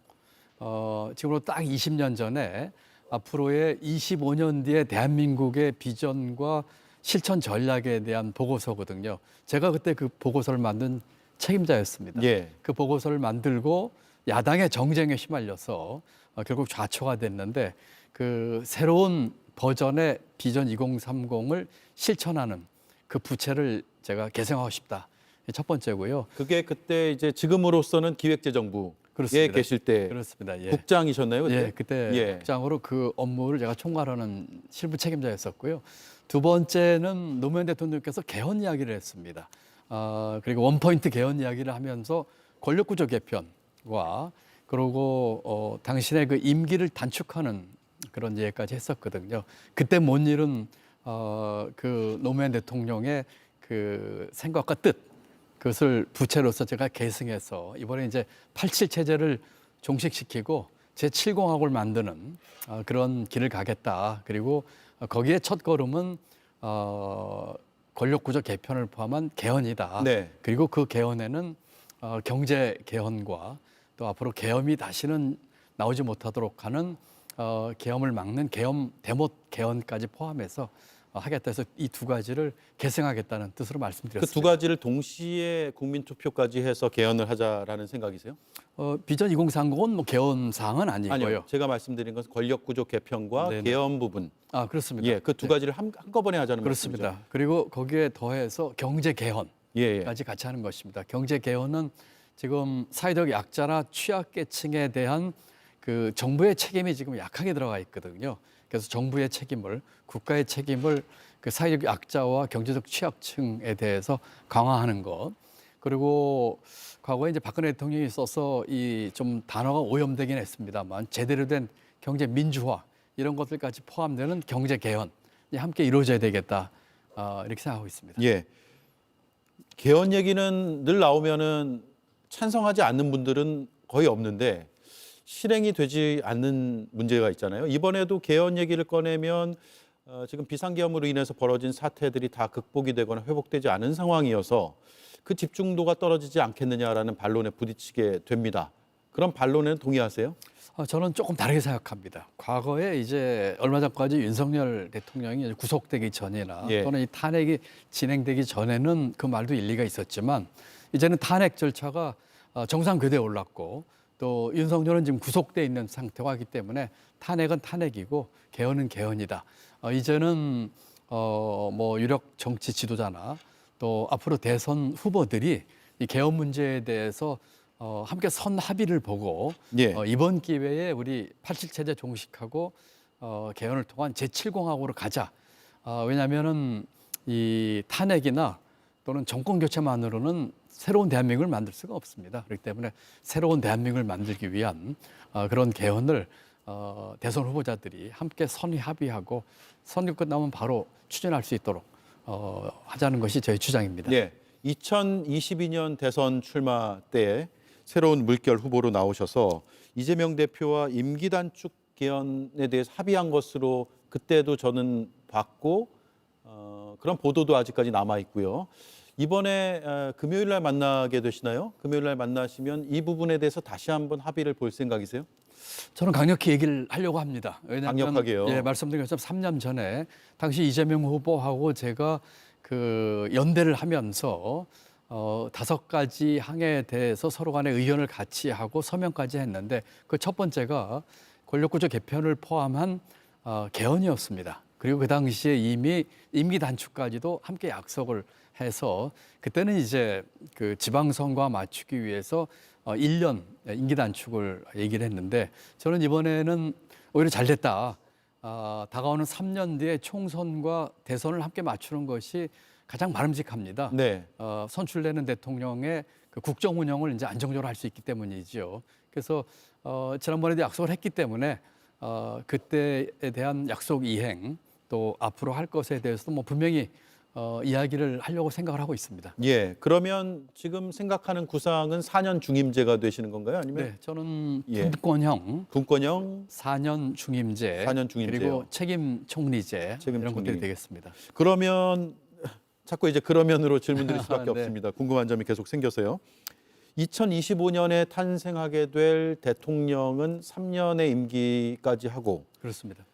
지금으로 딱 20년 전에 앞으로의 25년 뒤에 대한민국의 비전과 실천 전략에 대한 보고서거든요. 제가 그때 그 보고서를 만든 책임자였습니다. 예. 그 보고서를 만들고 야당의 정쟁에 휘말려서 결국 좌초가 됐는데 그 새로운 버전의 비전 2030을 실천하는 그 부채를 제가 개선하고 싶다. 첫 번째고요. 그게 그때 이제 지금으로서는 기획재정부에 그렇습니다. 계실 때 그렇습니다. 예. 국장이셨나요? 그때? 예, 그때 국장으로 그 업무를 제가 총괄하는 실무 책임자였었고요. 두 번째는 노무현 대통령께서 개헌 이야기를 했습니다. 그리고 원포인트 개헌 이야기를 하면서 권력구조 개편과 그리고 당신의 그 임기를 단축하는 그런 얘기까지 했었거든요. 그때 못 이룬 그 노무현 대통령의 그 생각과 뜻 그것을 부채로서 제가 계승해서 이번에 이제 87 체제를 종식시키고 제7공화국을 만드는 그런 길을 가겠다. 그리고 거기에 첫 걸음은 권력구조 개편을 포함한 개헌이다. 네. 그리고 그 개헌에는 경제 개헌과 또 앞으로 계엄이 다시는 나오지 못하도록 하는 계엄을 막는 계엄 대못 개헌까지 포함해서 하겠다 해서 이 두 가지를 계승하겠다는 뜻으로 말씀드렸습니다. 그 두 가지를 동시에 국민투표까지 해서 개헌을 하자라는 생각이세요? 비전 2030은 뭐 개헌 사항은 아니고요. 아니요. 제가 말씀드린 것은 권력구조 개편과 네네. 개헌 부분. 그렇습니다. 예, 그 두 가지를 한꺼번에 하자는 그렇습니다. 말씀이죠. 그리고 거기에 더해서 경제 개헌. 예. 같이 하는 것입니다. 경제 개헌은 지금 사회적 약자나 취약계층에 대한 그 정부의 책임이 지금 약하게 들어가 있거든요. 그래서 정부의 책임을, 국가의 책임을 그 사회적 약자와 경제적 취약층에 대해서 강화하는 것. 그리고 과거에 이제 박근혜 대통령이 써서 이 좀 단어가 오염되긴 했습니다만 제대로 된 경제 민주화 이런 것들까지 포함되는 경제 개헌이 함께 이루어져야 되겠다. 이렇게 생각하고 있습니다. 예. 개헌 얘기는 늘 나오면은 찬성하지 않는 분들은 거의 없는데 실행이 되지 않는 문제가 있잖아요. 이번에도 개헌 얘기를 꺼내면 지금 비상계엄으로 인해서 벌어진 사태들이 다 극복이 되거나 회복되지 않은 상황이어서 그 집중도가 떨어지지 않겠느냐라는 반론에 부딪히게 됩니다. 그런 반론에는 동의하세요? 저는 조금 다르게 생각합니다. 과거에 이제 얼마 전까지 윤석열 대통령이 구속되기 전이나 예. 또는 이 탄핵이 진행되기 전에는 그 말도 일리가 있었지만 이제는 탄핵 절차가 정상 궤도에 올랐고 또 윤석열은 지금 구속돼 있는 상태가 하기 때문에 탄핵은 탄핵이고 개헌은 개헌이다. 이제는 뭐 유력 정치 지도자나 또 앞으로 대선 후보들이 이 개헌 문제에 대해서 함께 선 합의를 보고 예. 이번 기회에 우리 87체제 종식하고 개헌을 통한 제7공화국으로 가자. 왜냐하면은 이 탄핵이나 또는 정권 교체만으로는 새로운 대한민국을 만들 수가 없습니다. 그렇기 때문에 새로운 대한민국을 만들기 위한 그런 개헌을 대선 후보자들이 함께 선의 합의하고 선거 끝나면 바로 추진할 수 있도록 하자는 것이 저희 주장입니다. 예. 2022년 대선 출마 때 새로운 물결 후보로 나오셔서 이재명 대표와 임기 단축 개헌에 대해서 합의한 것으로 그때도 저는 봤고 그런 보도도 아직까지 남아 있고요. 이번에 금요일 날 만나게 되시나요? 금요일 날 만나시면 이 부분에 대해서 다시 한번 합의를 볼 생각이세요? 저는 강력히 얘기를 하려고 합니다. 왜냐하면 강력하게요? 예, 말씀드린 것처럼 3년 전에 당시 이재명 후보하고 제가 그 연대를 하면서 5가지 항에 대해서 서로 간에 의견을 같이 하고 서명까지 했는데 그 첫 번째가 권력구조 개편을 포함한 개헌이었습니다. 그리고 그 당시에 이미 임기 단축까지도 함께 약속을 해서 그때는 이제 그 지방선거와 맞추기 위해서 1년 임기 단축을 얘기를 했는데 저는 이번에는 오히려 잘 됐다. 다가오는 3년 뒤에 총선과 대선을 함께 맞추는 것이 가장 바람직합니다. 네. 선출되는 대통령의 그 국정 운영을 이제 안정적으로 할 수 있기 때문이지요. 그래서 지난번에도 약속을 했기 때문에 그때에 대한 약속 이행 또 앞으로 할 것에 대해서도 뭐 분명히 이야기를 하려고 생각을 하고 있습니다. 예. 그러면 지금 생각하는 구상은 4년 중임제가 되시는 건가요? 아니면 네, 저는 예. 분권형, 분권형 4년 중임제, 4년 중임제요. 그리고 책임 총리제 책임 이런 총리. 것들이 되겠습니다. 그러면 자꾸 이제 그러면으로 질문 드릴 수밖에 네. 없습니다. 궁금한 점이 계속 생겨서요. 2025년에 탄생하게 될 대통령은 3년의 임기까지 하고 그렇습니다.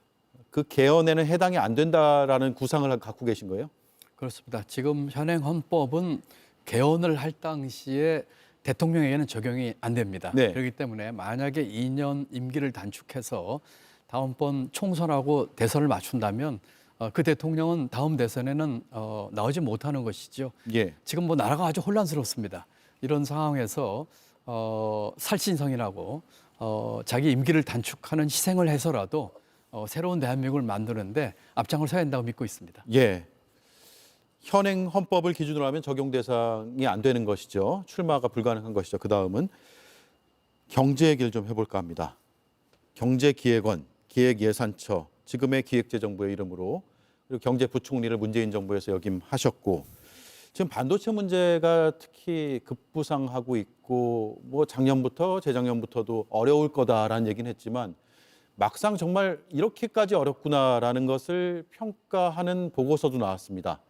그 개헌에는 해당이 안 된다라는 구상을 갖고 계신 거예요? 그렇습니다. 지금 현행 헌법은 개헌을 할 당시에 대통령에게는 적용이 안 됩니다. 네. 그렇기 때문에 만약에 2년 임기를 단축해서 다음번 총선하고 대선을 맞춘다면 그 대통령은 다음 대선에는 나오지 못하는 것이죠. 예. 지금 뭐 나라가 아주 혼란스럽습니다. 이런 상황에서 살신성이라고 자기 임기를 단축하는 희생을 해서라도 새로운 대한민국을 만드는데 앞장을 서야 한다고 믿고 있습니다. 예. 현행 헌법을 기준으로 하면 적용 대상이 안 되는 것이죠. 출마가 불가능한 것이죠. 그다음은 경제 얘기를 좀 해볼까 합니다. 경제기획원, 기획예산처, 지금의 기획재정부의 이름으로 그리고 경제부총리를 문재인 정부에서 역임하셨고 지금 반도체 문제가 특히 급부상하고 있고 뭐 작년부터 재작년부터도 어려울 거다라는 얘기는 했지만 막상 정말 이렇게까지 어렵구나라는 것을 평가하는 보고서도 나왔습니다.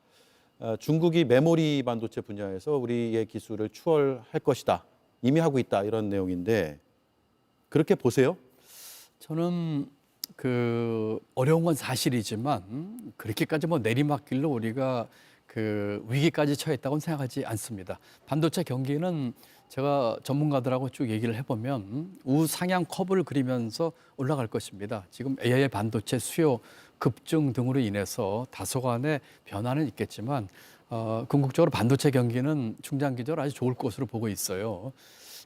중국이 메모리 반도체 분야에서 우리의 기술을 추월할 것이다. 이미 하고 있다. 이런 내용인데 그렇게 보세요? 저는 그 어려운 건 사실이지만 그렇게까지 뭐 내리막길로 우리가 그 위기까지 처했다고는 생각하지 않습니다. 반도체 경기는 제가 전문가들하고 쭉 얘기를 해보면 우상향 커브를 그리면서 올라갈 것입니다. 지금 AI 반도체 수요 급증 등으로 인해서 다소간의 변화는 있겠지만 궁극적으로 반도체 경기는 중장기적으로 아주 좋을 것으로 보고 있어요.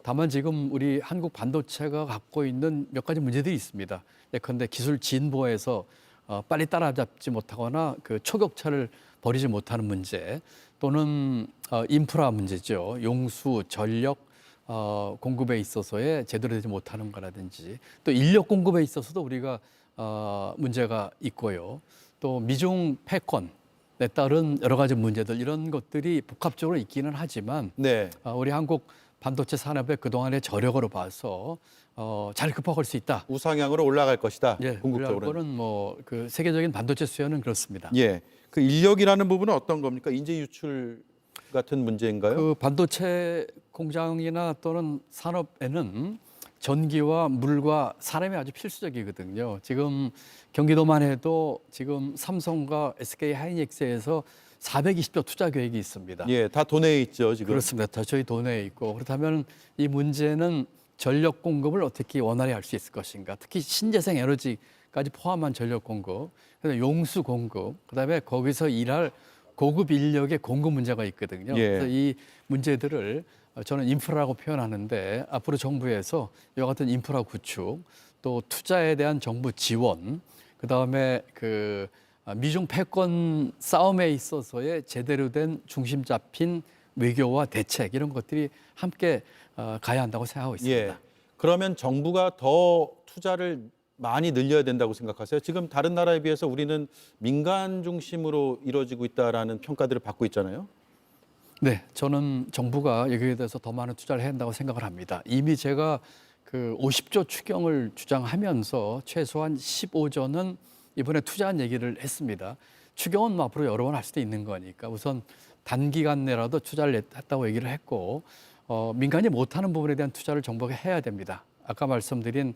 다만 지금 우리 한국 반도체가 갖고 있는 몇 가지 문제들이 있습니다. 예컨대 기술 진보에서 빨리 따라잡지 못하거나 그 초격차를 벌이지 못하는 문제, 또는 인프라 문제죠. 용수, 전력 공급에 있어서의 제대로 되지 못하는 거라든지, 또 인력 공급에 있어서도 우리가 문제가 있고요. 또 미중 패권에 따른 여러 가지 문제들, 이런 것들이 복합적으로 있기는 하지만 네. 우리 한국 반도체 산업의 그동안의 저력으로 봐서 잘 극복할 수 있다. 우상향으로 올라갈 것이다. 예, 궁극적으로는. 우리는 뭐 그 세계적인 반도체 수요는 그렇습니다. 예. 그 인력이라는 부분은 어떤 겁니까? 인재 유출 같은 문제인가요? 그 반도체 공장이나 또는 산업에는 전기와 물과 사람이 아주 필수적이거든요. 지금 경기도만 해도 지금 삼성과 SK 하이닉스에서 420조 투자 계획이 있습니다. 예, 다 돈에 있죠, 지금. 그렇습니다. 다 저희 돈에 있고, 그렇다면 이 문제는 전력 공급을 어떻게 원활히 할 수 있을 것인가. 특히 신재생 에너지까지 포함한 전력 공급, 그다음에 용수 공급, 그다음에 거기서 일할 고급 인력의 공급 문제가 있거든요. 예. 그래서 이 문제들을 저는 인프라라고 표현하는데, 앞으로 정부에서 이와 같은 인프라 구축, 또 투자에 대한 정부 지원, 그다음에 그 미중 패권 싸움에 있어서의 제대로 된 중심 잡힌 외교와 대책, 이런 것들이 함께 가야 한다고 생각하고 있습니다. 예. 그러면 정부가 더 투자를 많이 늘려야 된다고 생각하세요? 지금 다른 나라에 비해서 우리는 민간 중심으로 이루어지고 있다라는 평가들을 받고 있잖아요. 네, 저는 정부가 여기에 대해서 더 많은 투자를 해야 한다고 생각을 합니다. 이미 제가 그 50조 추경을 주장하면서 최소한 15조는 이번에 투자한 얘기를 했습니다. 추경은 뭐 앞으로 여러 번 할 수도 있는 거니까 우선 단기간 내라도 투자를 했다고 얘기를 했고, 민간이 못하는 부분에 대한 투자를 정부가 해야 됩니다. 아까 말씀드린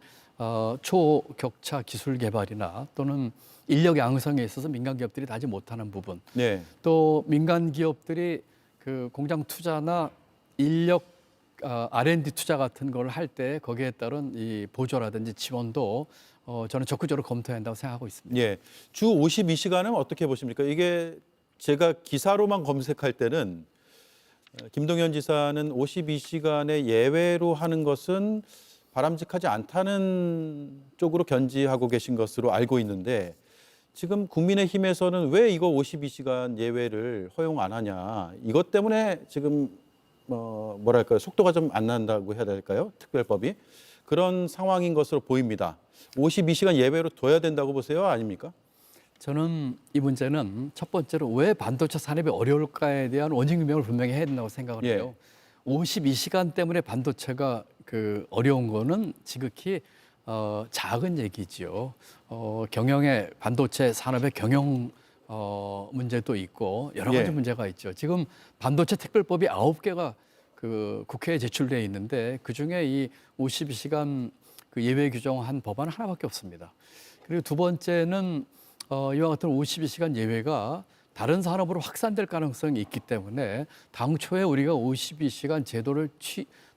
초격차 기술 개발이나 또는 인력 양성에 있어서 민간 기업들이 다 하지 못하는 부분, 네. 또 민간 기업들이 그 공장 투자나 인력 R&D 투자 같은 걸 할 때 거기에 따른 이 보조라든지 지원도 저는 적극적으로 검토해야 한다고 생각하고 있습니다. 예. 주 52시간은 어떻게 보십니까? 이게 제가 기사로만 검색할 때는 김동연 지사는 52시간의 예외로 하는 것은 바람직하지 않다는 쪽으로 견지하고 계신 것으로 알고 있는데, 지금 국민의힘에서는 왜 이거 52시간 예외를 허용 안 하냐, 이것 때문에 지금 뭐랄까요, 속도가 좀 안 난다고 해야 될까요? 특별법이 그런 상황인 것으로 보입니다. 52시간 예외로 둬야 된다고 보세요? 아닙니까? 저는 이 문제는 첫 번째로 왜 반도체 산업이 어려울까에 대한 원인 규명을 분명히 해야 된다고 생각을 예. 해요. 52시간 때문에 반도체가 그 어려운 거는 지극히 작은 얘기지요. 경영의 반도체 산업의 경영 문제도 있고 여러 가지 예. 문제가 있죠. 지금 반도체 특별법이 9개가 그 국회에 제출돼 있는데 그 중에 이 52시간 그 예외 규정한 법안은 하나밖에 없습니다. 그리고 두 번째는 이와 같은 52시간 예외가 다른 산업으로 확산될 가능성이 있기 때문에 당초에 우리가 52시간 제도를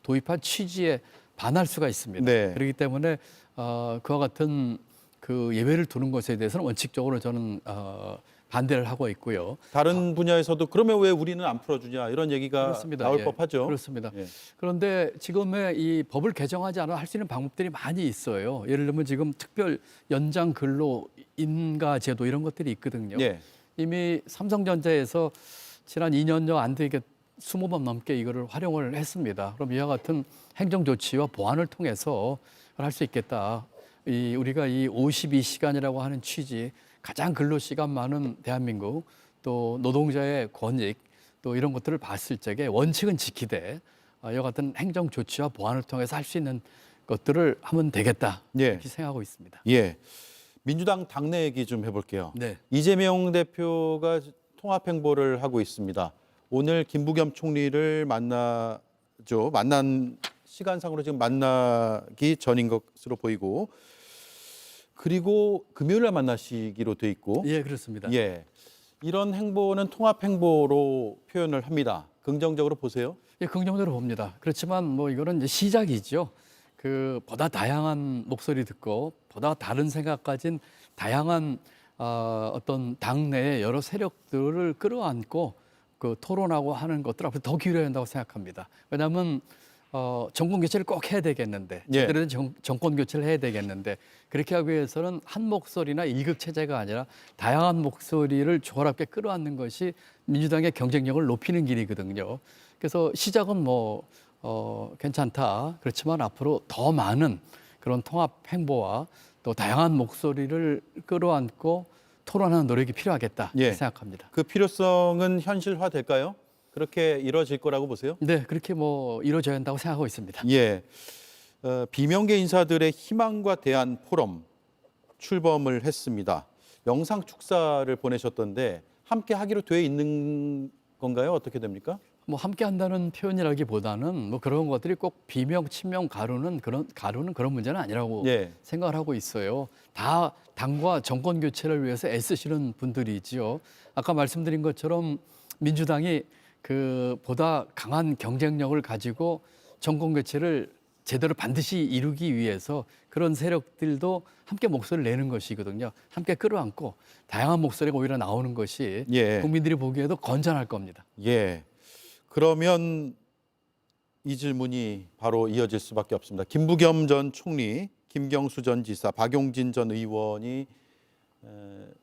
도입한 취지에 반할 수가 있습니다. 네. 그렇기 때문에 그와 같은 그 예외를 두는 것에 대해서는 원칙적으로 저는 반대를 하고 있고요. 다른 분야에서도 그러면 왜 우리는 안 풀어주냐, 이런 얘기가 그렇습니다. 나올 예, 법하죠. 그렇습니다. 예. 그런데 지금의 이 법을 개정하지 않아 할 수 있는 방법들이 많이 있어요. 예를 들면 지금 특별 연장 근로 인가 제도 이런 것들이 있거든요. 예. 이미 삼성전자에서 지난 2년여 안 되게 20번 넘게 이거를 활용을 했습니다. 그럼 이와 같은 행정 조치와 보완을 통해서 할 수 있겠다. 우리가 이 52시간이라고 하는 취지, 가장 근로 시간 많은 대한민국, 또 노동자의 권익, 또 이런 것들을 봤을 적에 원칙은 지키되 이와 같은 행정 조치와 보완을 통해서 할 수 있는 것들을 하면 되겠다. 예. 이렇게 생각하고 있습니다. 예. 민주당 당내 얘기 좀 해볼게요. 네. 이재명 대표가 통합 행보를 하고 있습니다. 오늘 김부겸 총리를 만난 시간상으로 지금 만나기 전인 것으로 보이고, 그리고 금요일에 만나시기로 돼 있고, 예, 그렇습니다. 예, 이런 행보는 통합 행보로 표현을 합니다. 긍정적으로 보세요? 예, 긍정적으로 봅니다. 그렇지만 뭐 이거는 이제 시작이죠. 그 보다 다양한 목소리 듣고 보다 다른 생각 가진 다양한 어떤 당내의 여러 세력들을 끌어안고 그 토론하고 하는 것들 앞으로 더 기울여야 한다고 생각합니다. 왜냐하면 정권 교체를 꼭 해야 되겠는데 예. 제대로 된 정권 교체를 해야 되겠는데 그렇게 하기 위해서는 한 목소리나 일극 체제가 아니라 다양한 목소리를 조화롭게 끌어안는 것이 민주당의 경쟁력을 높이는 길이거든요. 그래서 시작은 괜찮다. 그렇지만 앞으로 더 많은 그런 통합 행보와 또 다양한 목소리를 끌어안고 토론하는 노력이 필요하겠다 예. 생각합니다. 그 필요성은 현실화될까요? 그렇게 이뤄질 거라고 보세요? 네, 그렇게 이루어져야 한다고 생각하고 있습니다. 예. 비명계 인사들의 희망과 대한 포럼 출범을 했습니다. 영상 축사를 보내셨던데 함께 하기로 돼 있는 건가요? 어떻게 됩니까? 함께 한다는 표현이라기보다는 그런 것들이 꼭 비명, 친명, 가루는 그런 문제는 아니라고 예. 생각을 하고 있어요. 다 당과 정권 교체를 위해서 애쓰시는 분들이지요. 아까 말씀드린 것처럼 민주당이 보다 강한 경쟁력을 가지고 정권 교체를 제대로 반드시 이루기 위해서 그런 세력들도 함께 목소리를 내는 것이거든요. 함께 끌어안고 다양한 목소리가 오히려 나오는 것이 예. 국민들이 보기에도 건전할 겁니다. 예. 그러면 이 질문이 바로 이어질 수밖에 없습니다. 김부겸 전 총리, 김경수 전 지사, 박용진 전 의원이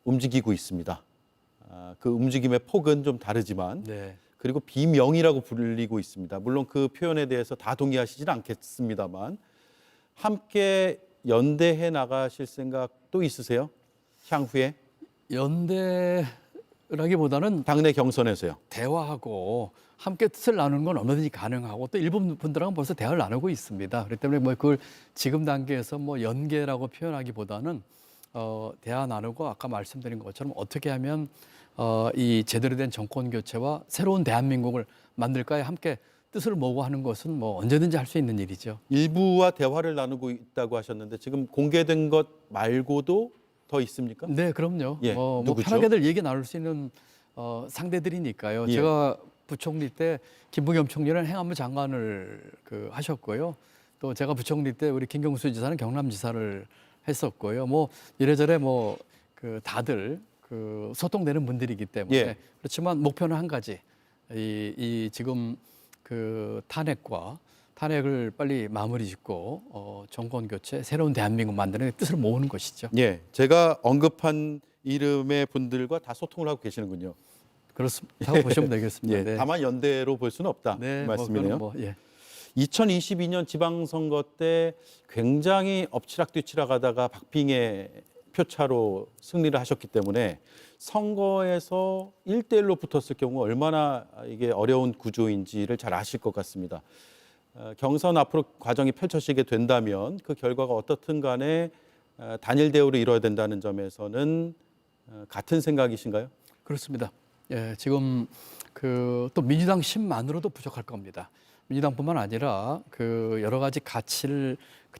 움직이고 있습니다. 그 움직임의 폭은 좀 다르지만 네. 그리고 비명이라고 불리고 있습니다. 물론 그 표현에 대해서 다 동의하시진 않겠습니다만 함께 연대해 나가실 생각도 있으세요? 향후에? 연대라기보다는 당내 경선에서요. 대화하고 함께 뜻을 나누는 건 얼마든지 가능하고 또 일부 분들하고는 벌써 대화를 나누고 있습니다. 그렇기 때문에 그걸 지금 단계에서 연계라고 표현하기보다는 대화 나누고 아까 말씀드린 것처럼 어떻게 하면 이 제대로 된 정권 교체와 새로운 대한민국을 만들까에 함께 뜻을 모으고 하는 것은 언제든지 할 수 있는 일이죠. 일부와 대화를 나누고 있다고 하셨는데 지금 공개된 것 말고도 더 있습니까? 네, 그럼요. 예, 누구죠? 편하게들 얘기 나눌 수 있는 상대들이니까요. 예. 제가 부총리 때 김부겸 총리는 행안부 장관을 하셨고요. 또 제가 부총리 때 우리 김경수 지사는 경남지사를 했었고요. 이래저래 다들 소통되는 분들이기 때문에 예. 그렇지만 목표는 한 가지. 이 지금 탄핵을 빨리 마무리 짓고 정권 교체, 새로운 대한민국 만드는 데 뜻을 모으는 것이죠. 예, 제가 언급한 이름의 분들과 다 소통을 하고 계시는군요. 그렇다고 보시면 되겠습니다. 예, 네. 다만 연대로 볼 수는 없다 네, 그 말씀이네요. 그거는 예. 2022년 지방선거 때 굉장히 엎치락뒤치락하다가 박빙의 표차로 승리를 하셨기 때문에 선거에서 1대1로 붙었을 경우 얼마나 이게 어려운 구조인지를 잘 아실 것 같습니다. 경선 앞으로 과정이 펼쳐지게 된다면 그 결과가 어떻든 간에 단일 대우를 이뤄야 된다는 점에서는 같은 생각이신가요? 그렇습니다. 예, 지금 또 민주당 힘만으로도 부족할 겁니다. 민주당뿐만 아니라 여러 가지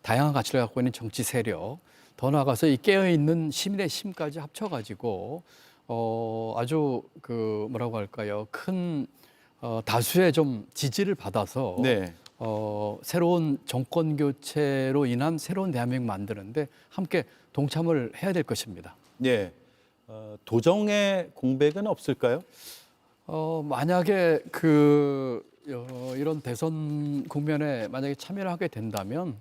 다양한 가치를 갖고 있는 정치 세력, 더 나아가서 이 깨어 있는 시민의 힘까지 합쳐가지고 아주 뭐라고 할까요? 큰 다수의 좀 지지를 받아서 네. 새로운 정권 교체로 인한 새로운 대한민국 만드는데 함께 동참을 해야 될 것입니다. 네. 도정의 공백은 없을까요? 만약에 이런 대선 국면에 만약에 참여를 하게 된다면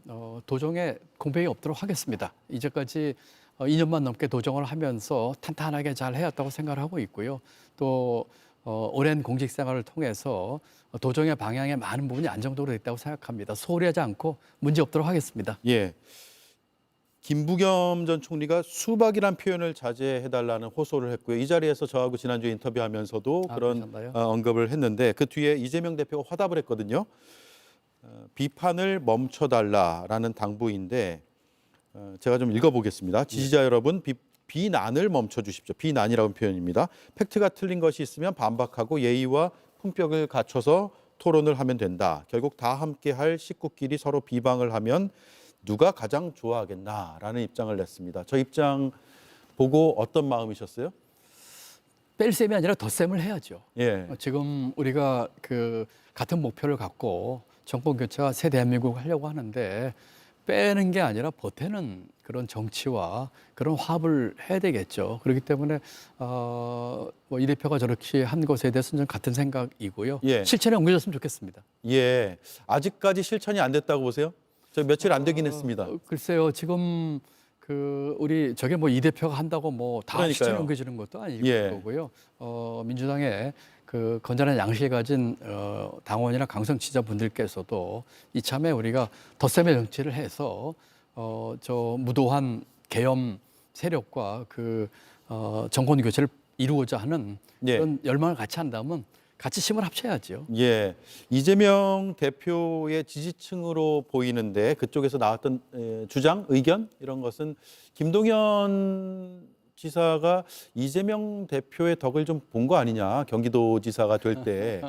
도정에 공백이 없도록 하겠습니다. 이제까지 2년만 넘게 도정을 하면서 탄탄하게 잘 해왔다고 생각을 하고 있고요. 또 오랜 공직 생활을 통해서 도정의 방향에 많은 부분이 안정적으로 됐다고 생각합니다. 소홀히 하지 않고 문제 없도록 하겠습니다. 예. 김부겸 전 총리가 수박이란 표현을 자제해달라는 호소를 했고요. 이 자리에서 저하고 지난주에 인터뷰하면서도 그런 그러셨나요? 언급을 했는데 그 뒤에 이재명 대표가 화답을 했거든요. 비판을 멈춰달라라는 당부인데 제가 좀 읽어보겠습니다. 지지자 여러분, 비난을 멈춰주십시오. 비난이라는 표현입니다. 팩트가 틀린 것이 있으면 반박하고 예의와 품격을 갖춰서 토론을 하면 된다. 결국 다 함께할 식구끼리 서로 비방을 하면 누가 가장 좋아하겠나라는 입장을 냈습니다. 저 입장 보고 어떤 마음이셨어요? 뺄 셈이 아니라 덧셈을 해야죠. 예. 지금 우리가 같은 목표를 갖고 정권 교체와 새 대한민국을 하려고 하는데 빼는 게 아니라 보태는 그런 정치와 그런 화합을 해야 되겠죠. 그렇기 때문에 이 대표가 저렇게 한 것에 대해서는 저는 같은 생각이고요. 예. 실천에 옮겨졌으면 좋겠습니다. 예, 아직까지 실천이 안 됐다고 보세요? 저 며칠 안 되긴 했습니다. 글쎄요, 지금 우리 저게 뭐 이 대표가 한다고 뭐 다 그러니까요. 실천에 옮겨지는 것도 아닐 예. 거고요. 민주당의 그 건전한 양식을 가진 당원이나 강성 지지자분들께서도 이참에 우리가 덧셈의 정치를 해서 저 무도한 계엄 세력과 그 정권 교체를 이루고자 하는 예. 그런 열망을 같이 한다면 같이 힘을 합쳐야죠. 예, 이재명 대표의 지지층으로 보이는데 그쪽에서 나왔던 주장, 의견 이런 것은 김동연 지사가 이재명 대표의 덕을 좀 본 거 아니냐, 경기도지사가 될 때.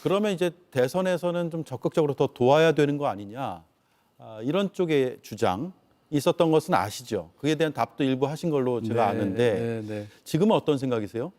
그러면 이제 대선에서는 좀 적극적으로 더 도와야 되는 거 아니냐, 이런 쪽의 주장 있었던 것은 아시죠? 그에 대한 답도 일부 하신 걸로 제가 아는데 지금은 어떤 생각이세요?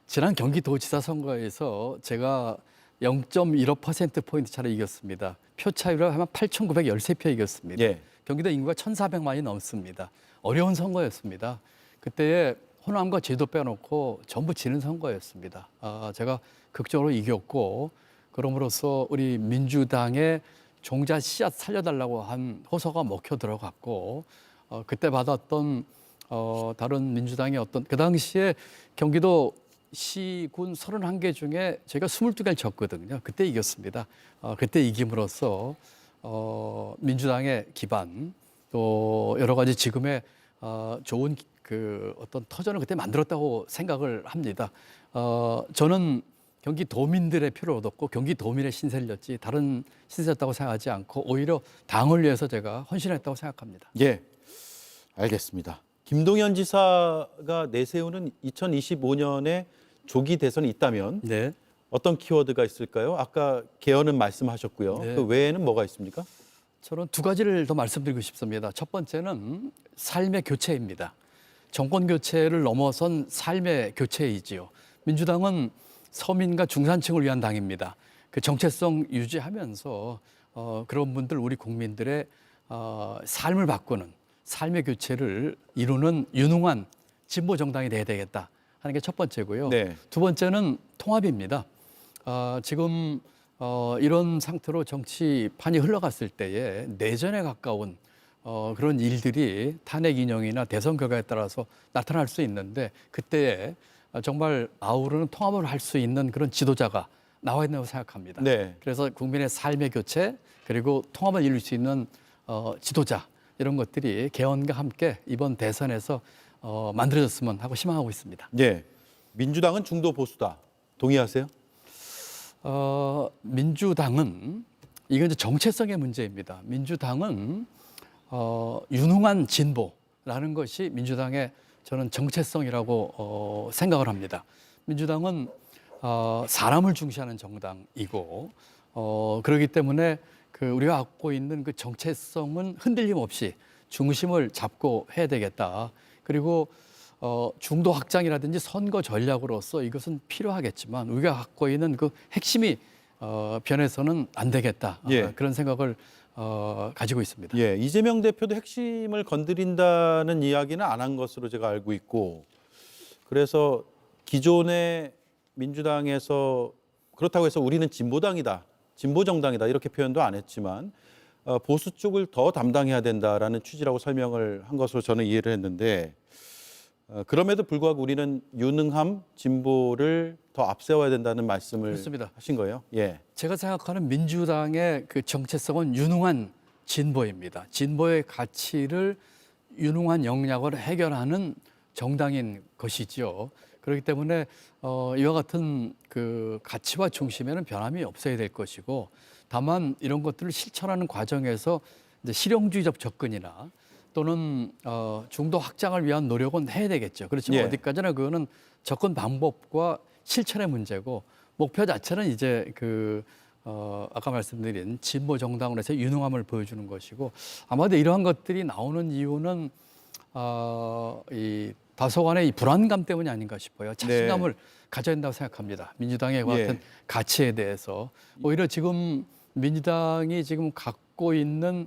지난 경기도지사 선거에서 제가 0.15%포인트 차로 이겼습니다. 표 차이로 하면 8,913표 이겼습니다. 예. 경기도 인구가 1,400만이 넘습니다. 어려운 선거였습니다. 그때에 호남과 제도 빼놓고 전부 지는 선거였습니다. 제가 극적으로 이겼고, 그럼으로써 우리 민주당의 종자 씨앗 살려달라고 한 호소가 먹혀 들어갔고, 그때 받았던 다른 민주당의 그 당시에 경기도 시군 31개 중에 저희가 22개를 졌거든요. 그때 이겼습니다. 그때 이김으로써 민주당의 기반, 또 여러 가지 지금의 좋은 어떤 터전을 그때 만들었다고 생각을 합니다. 저는 경기도민들의 표를 얻었고 경기도민의 신세를 졌지 다른 신세였다고 생각하지 않고 오히려 당을 위해서 제가 헌신했다고 생각합니다. 예, 알겠습니다. 김동연 지사가 내세우는 2025년에 조기 대선이 있다면 네. 어떤 키워드가 있을까요? 아까 개헌은 말씀하셨고요. 네. 그 외에는 뭐가 있습니까? 저는 두 가지를 더 말씀드리고 싶습니다. 첫 번째는 삶의 교체입니다. 정권 교체를 넘어선 삶의 교체이지요. 민주당은 서민과 중산층을 위한 당입니다. 그 정체성 유지하면서 그런 분들, 우리 국민들의 삶을 바꾸는 삶의 교체를 이루는 유능한 진보 정당이 돼야 되겠다 하는 게 첫 번째고요. 네. 두 번째는 통합입니다. 지금 이런 상태로 정치판이 흘러갔을 때에 내전에 가까운 그런 일들이 탄핵 인용이나 대선 결과에 따라서 나타날 수 있는데, 그때에 정말 아우르는 통합을 할 수 있는 그런 지도자가 나와야 된다고 생각합니다. 네. 그래서 국민의 삶의 교체, 그리고 통합을 이룰 수 있는 지도자, 이런 것들이 개헌과 함께 이번 대선에서 만들어졌으면 하고 희망하고 있습니다. 예. 민주당은 중도 보수다. 동의하세요? 민주당은 이건 이제 정체성의 문제입니다. 민주당은 유능한 진보라는 것이 민주당의 저는 정체성이라고 생각을 합니다. 민주당은 사람을 중시하는 정당이고 그렇기 때문에 우리가 갖고 있는 그 정체성은 흔들림 없이 중심을 잡고 해야 되겠다. 그리고 중도 확장이라든지 선거 전략으로서 이것은 필요하겠지만 우리가 갖고 있는 그 핵심이 변해서는 안 되겠다. 예. 그런 생각을 가지고 있습니다. 예. 이재명 대표도 핵심을 건드린다는 이야기는 안 한 것으로 제가 알고 있고, 그래서 기존의 민주당에서 그렇다고 해서 우리는 진보당이다, 진보정당이다 이렇게 표현도 안 했지만 보수 쪽을 더 담당해야 된다라는 취지라고 설명을 한 것으로 저는 이해를 했는데, 그럼에도 불구하고 우리는 유능함, 진보를 더 앞세워야 된다는 말씀을 그렇습니다. 하신 거예요. 예. 제가 생각하는 민주당의 그 정체성은 유능한 진보입니다. 진보의 가치를 유능한 역량으로 해결하는 정당인 것이지요. 그렇기 때문에 이와 같은 그 가치와 중심에는 변함이 없어야 될 것이고, 다만 이런 것들을 실천하는 과정에서 이제 실용주의적 접근이나 또는 중도 확장을 위한 노력은 해야 되겠죠. 그렇지만 예. 어디까지나 그거는 접근 방법과 실천의 문제고, 목표 자체는 이제 아까 말씀드린 진보 정당으로 해서 유능함을 보여주는 것이고, 아마도 이러한 것들이 나오는 이유는 이 다소간의 이 불안감 때문이 아닌가 싶어요. 자신감을 가져야 된다고 생각합니다. 민주당의 그 같은 예. 가치에 대해서 오히려 지금 민주당이 지금 갖고 있는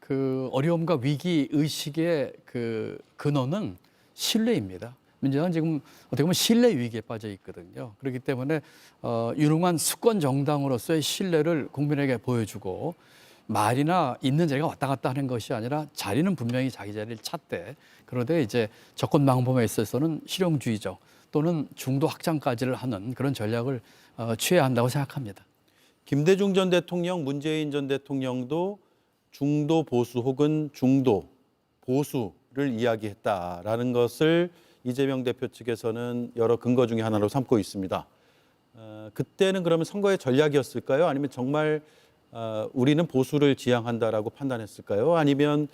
그 어려움과 위기 의식의 그 근원은 신뢰입니다. 민주당은 지금 어떻게 보면 신뢰 위기에 빠져 있거든요. 그렇기 때문에 유능한 수권 정당으로서의 신뢰를 국민에게 보여주고 말이나 있는 자리가 왔다 갔다 하는 것이 아니라 자리는 분명히 자기 자리를 찾되 그런데 이제 접근 방법에 있어서는 실용주의적 또는 중도 확장까지를 하는 그런 전략을 취해야 한다고 생각합니다. 김대중 전 대통령, 문재인 전 대통령도 중도 보수 혹은 중도 보수를 이야기했다라는 것을 이재명 대표 측에서는 여러 근거 중에 하나로 삼고 있습니다. 그때는 그러면 선거의 전략이었을까요? 아니면 정말 우리는 보수를 지향한다라고 판단했을까요? 아니면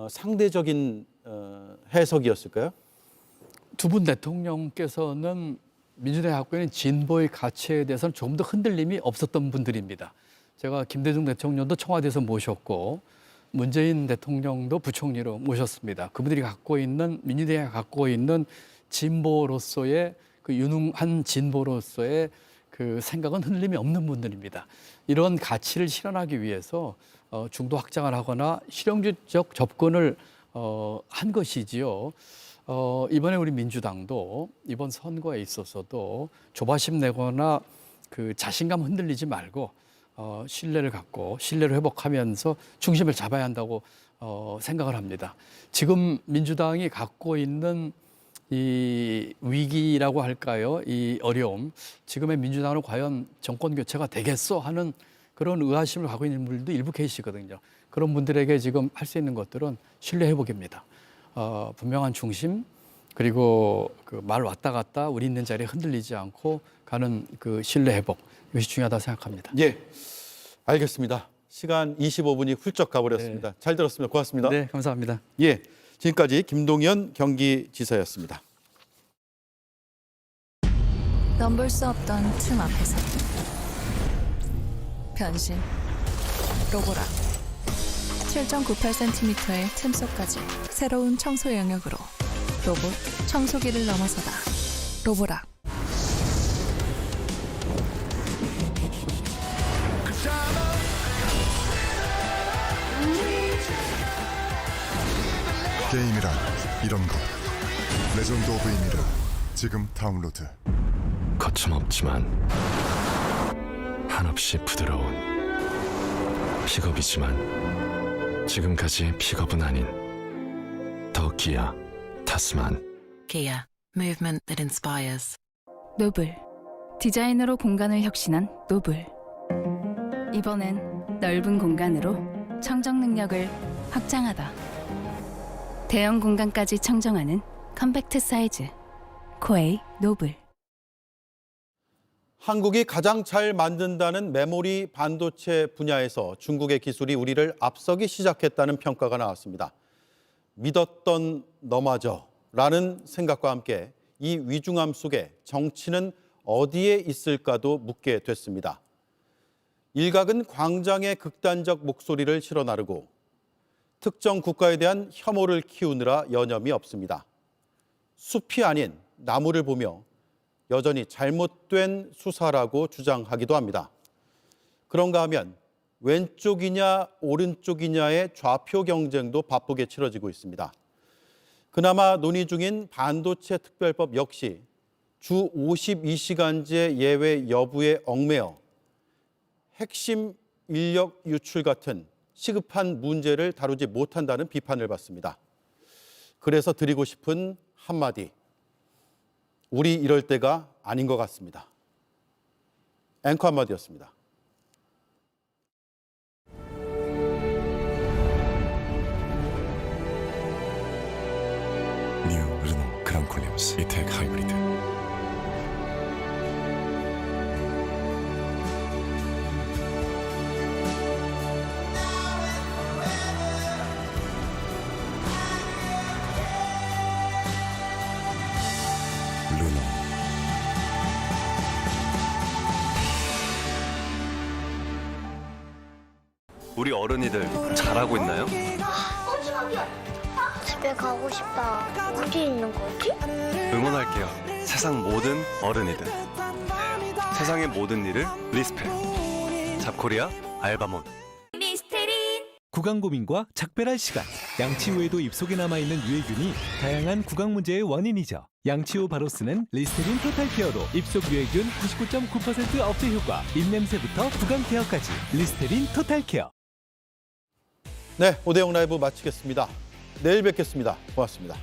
상대적인 해석이었을까요? 두 분 대통령께서는 민주당이 갖고 있는 진보의 가치에 대해서는 조금 더 흔들림이 없었던 분들입니다. 제가 김대중 대통령도 청와대에서 모셨고 문재인 대통령도 부총리로 모셨습니다. 그분들이 갖고 있는 민주당이 갖고 있는 진보로서의 그 유능한 진보로서의 그 생각은 흔들림이 없는 분들입니다. 이런 가치를 실현하기 위해서 중도 확장을 하거나 실용주의적 접근을 한 것이지요. 이번에 우리 민주당도 이번 선거에 있어서도 조바심 내거나 그 자신감 흔들리지 말고 신뢰를 갖고 신뢰를 회복하면서 중심을 잡아야 한다고 생각을 합니다. 지금 민주당이 갖고 있는 이 위기라고 할까요? 이 어려움, 지금의 민주당으로 과연 정권 교체가 되겠어 하는 그런 의아심을 갖고 있는 분들도 일부 계시거든요. 그런 분들에게 지금 할 수 있는 것들은 신뢰 회복입니다. 분명한 중심 그리고 그 말 왔다 갔다 우리 있는 자리에 흔들리지 않고 가는 그 신뢰 회복 이것이 중요하다고 생각합니다. 예, 알겠습니다. 시간 25분이 훌쩍 가버렸습니다. 잘 들었습니다. 고맙습니다. 네, 감사합니다. 예, 지금까지 김동연 경기지사였습니다. 넘볼 수 없던 틈 앞에서 변신 로보락 7.98cm의 틈 속까지 새로운 청소 영역으로 로봇 청소기를 넘어서다 로보락. 게임이란 이런 것. 레전드 오브 이미르 지금 다운로드. 거침없지만 한없이 부드러운 픽업이지만 지금까지 픽업은 아닌 더 기아 타스만. Kia, movement that inspires. 노블, 디자인으로 공간을 혁신한 노블. 이번엔 넓은 공간으로 청정 능력을 확장하다. 대형 공간까지 청정하는 컴팩트 사이즈. 코에이 노블. 한국이 가장 잘 만든다는 메모리 반도체 분야에서 중국의 기술이 우리를 앞서기 시작했다는 평가가 나왔습니다. 믿었던 너마저라는 생각과 함께 이 위중함 속에 정치는 어디에 있을까도 묻게 됐습니다. 일각은 광장의 극단적 목소리를 실어 나르고 특정 국가에 대한 혐오를 키우느라 여념이 없습니다. 숲이 아닌 나무를 보며 여전히 잘못된 수사라고 주장하기도 합니다. 그런가 하면 왼쪽이냐 오른쪽이냐의 좌표 경쟁도 바쁘게 치러지고 있습니다. 그나마 논의 중인 반도체 특별법 역시 주 52시간제 예외 여부에 얽매여 핵심 인력 유출 같은 시급한 문제를 다루지 못한다는 비판을 받습니다. 그래서 드리고 싶은 한마디. 우리 이럴 때가 아닌 것 같습니다. 앵커 한마디였습니다. 뉴 르노 그랑콜리우스 이텍 하이브리드. 르노. 우리 어른이들 잘하고 있나요? 집에 가고 싶다. 어디 있는 거지? 응원할게요. 세상 모든 어른이들. 세상의 모든 일을 리스펙. 잡코리아 알바몬. 구강 고민과 작별할 시간. 양치 후에도 입속에 남아있는 유해균이 다양한 구강 문제의 원인이죠. 양치 후 바로 쓰는 리스테린 토탈 케어로 입속 유해균 99.9% 억제 효과, 입냄새부터 구강 케어까지 리스테린 토탈 케어. 네, 오대영 라이브 마치겠습니다. 내일 뵙겠습니다. 고맙습니다.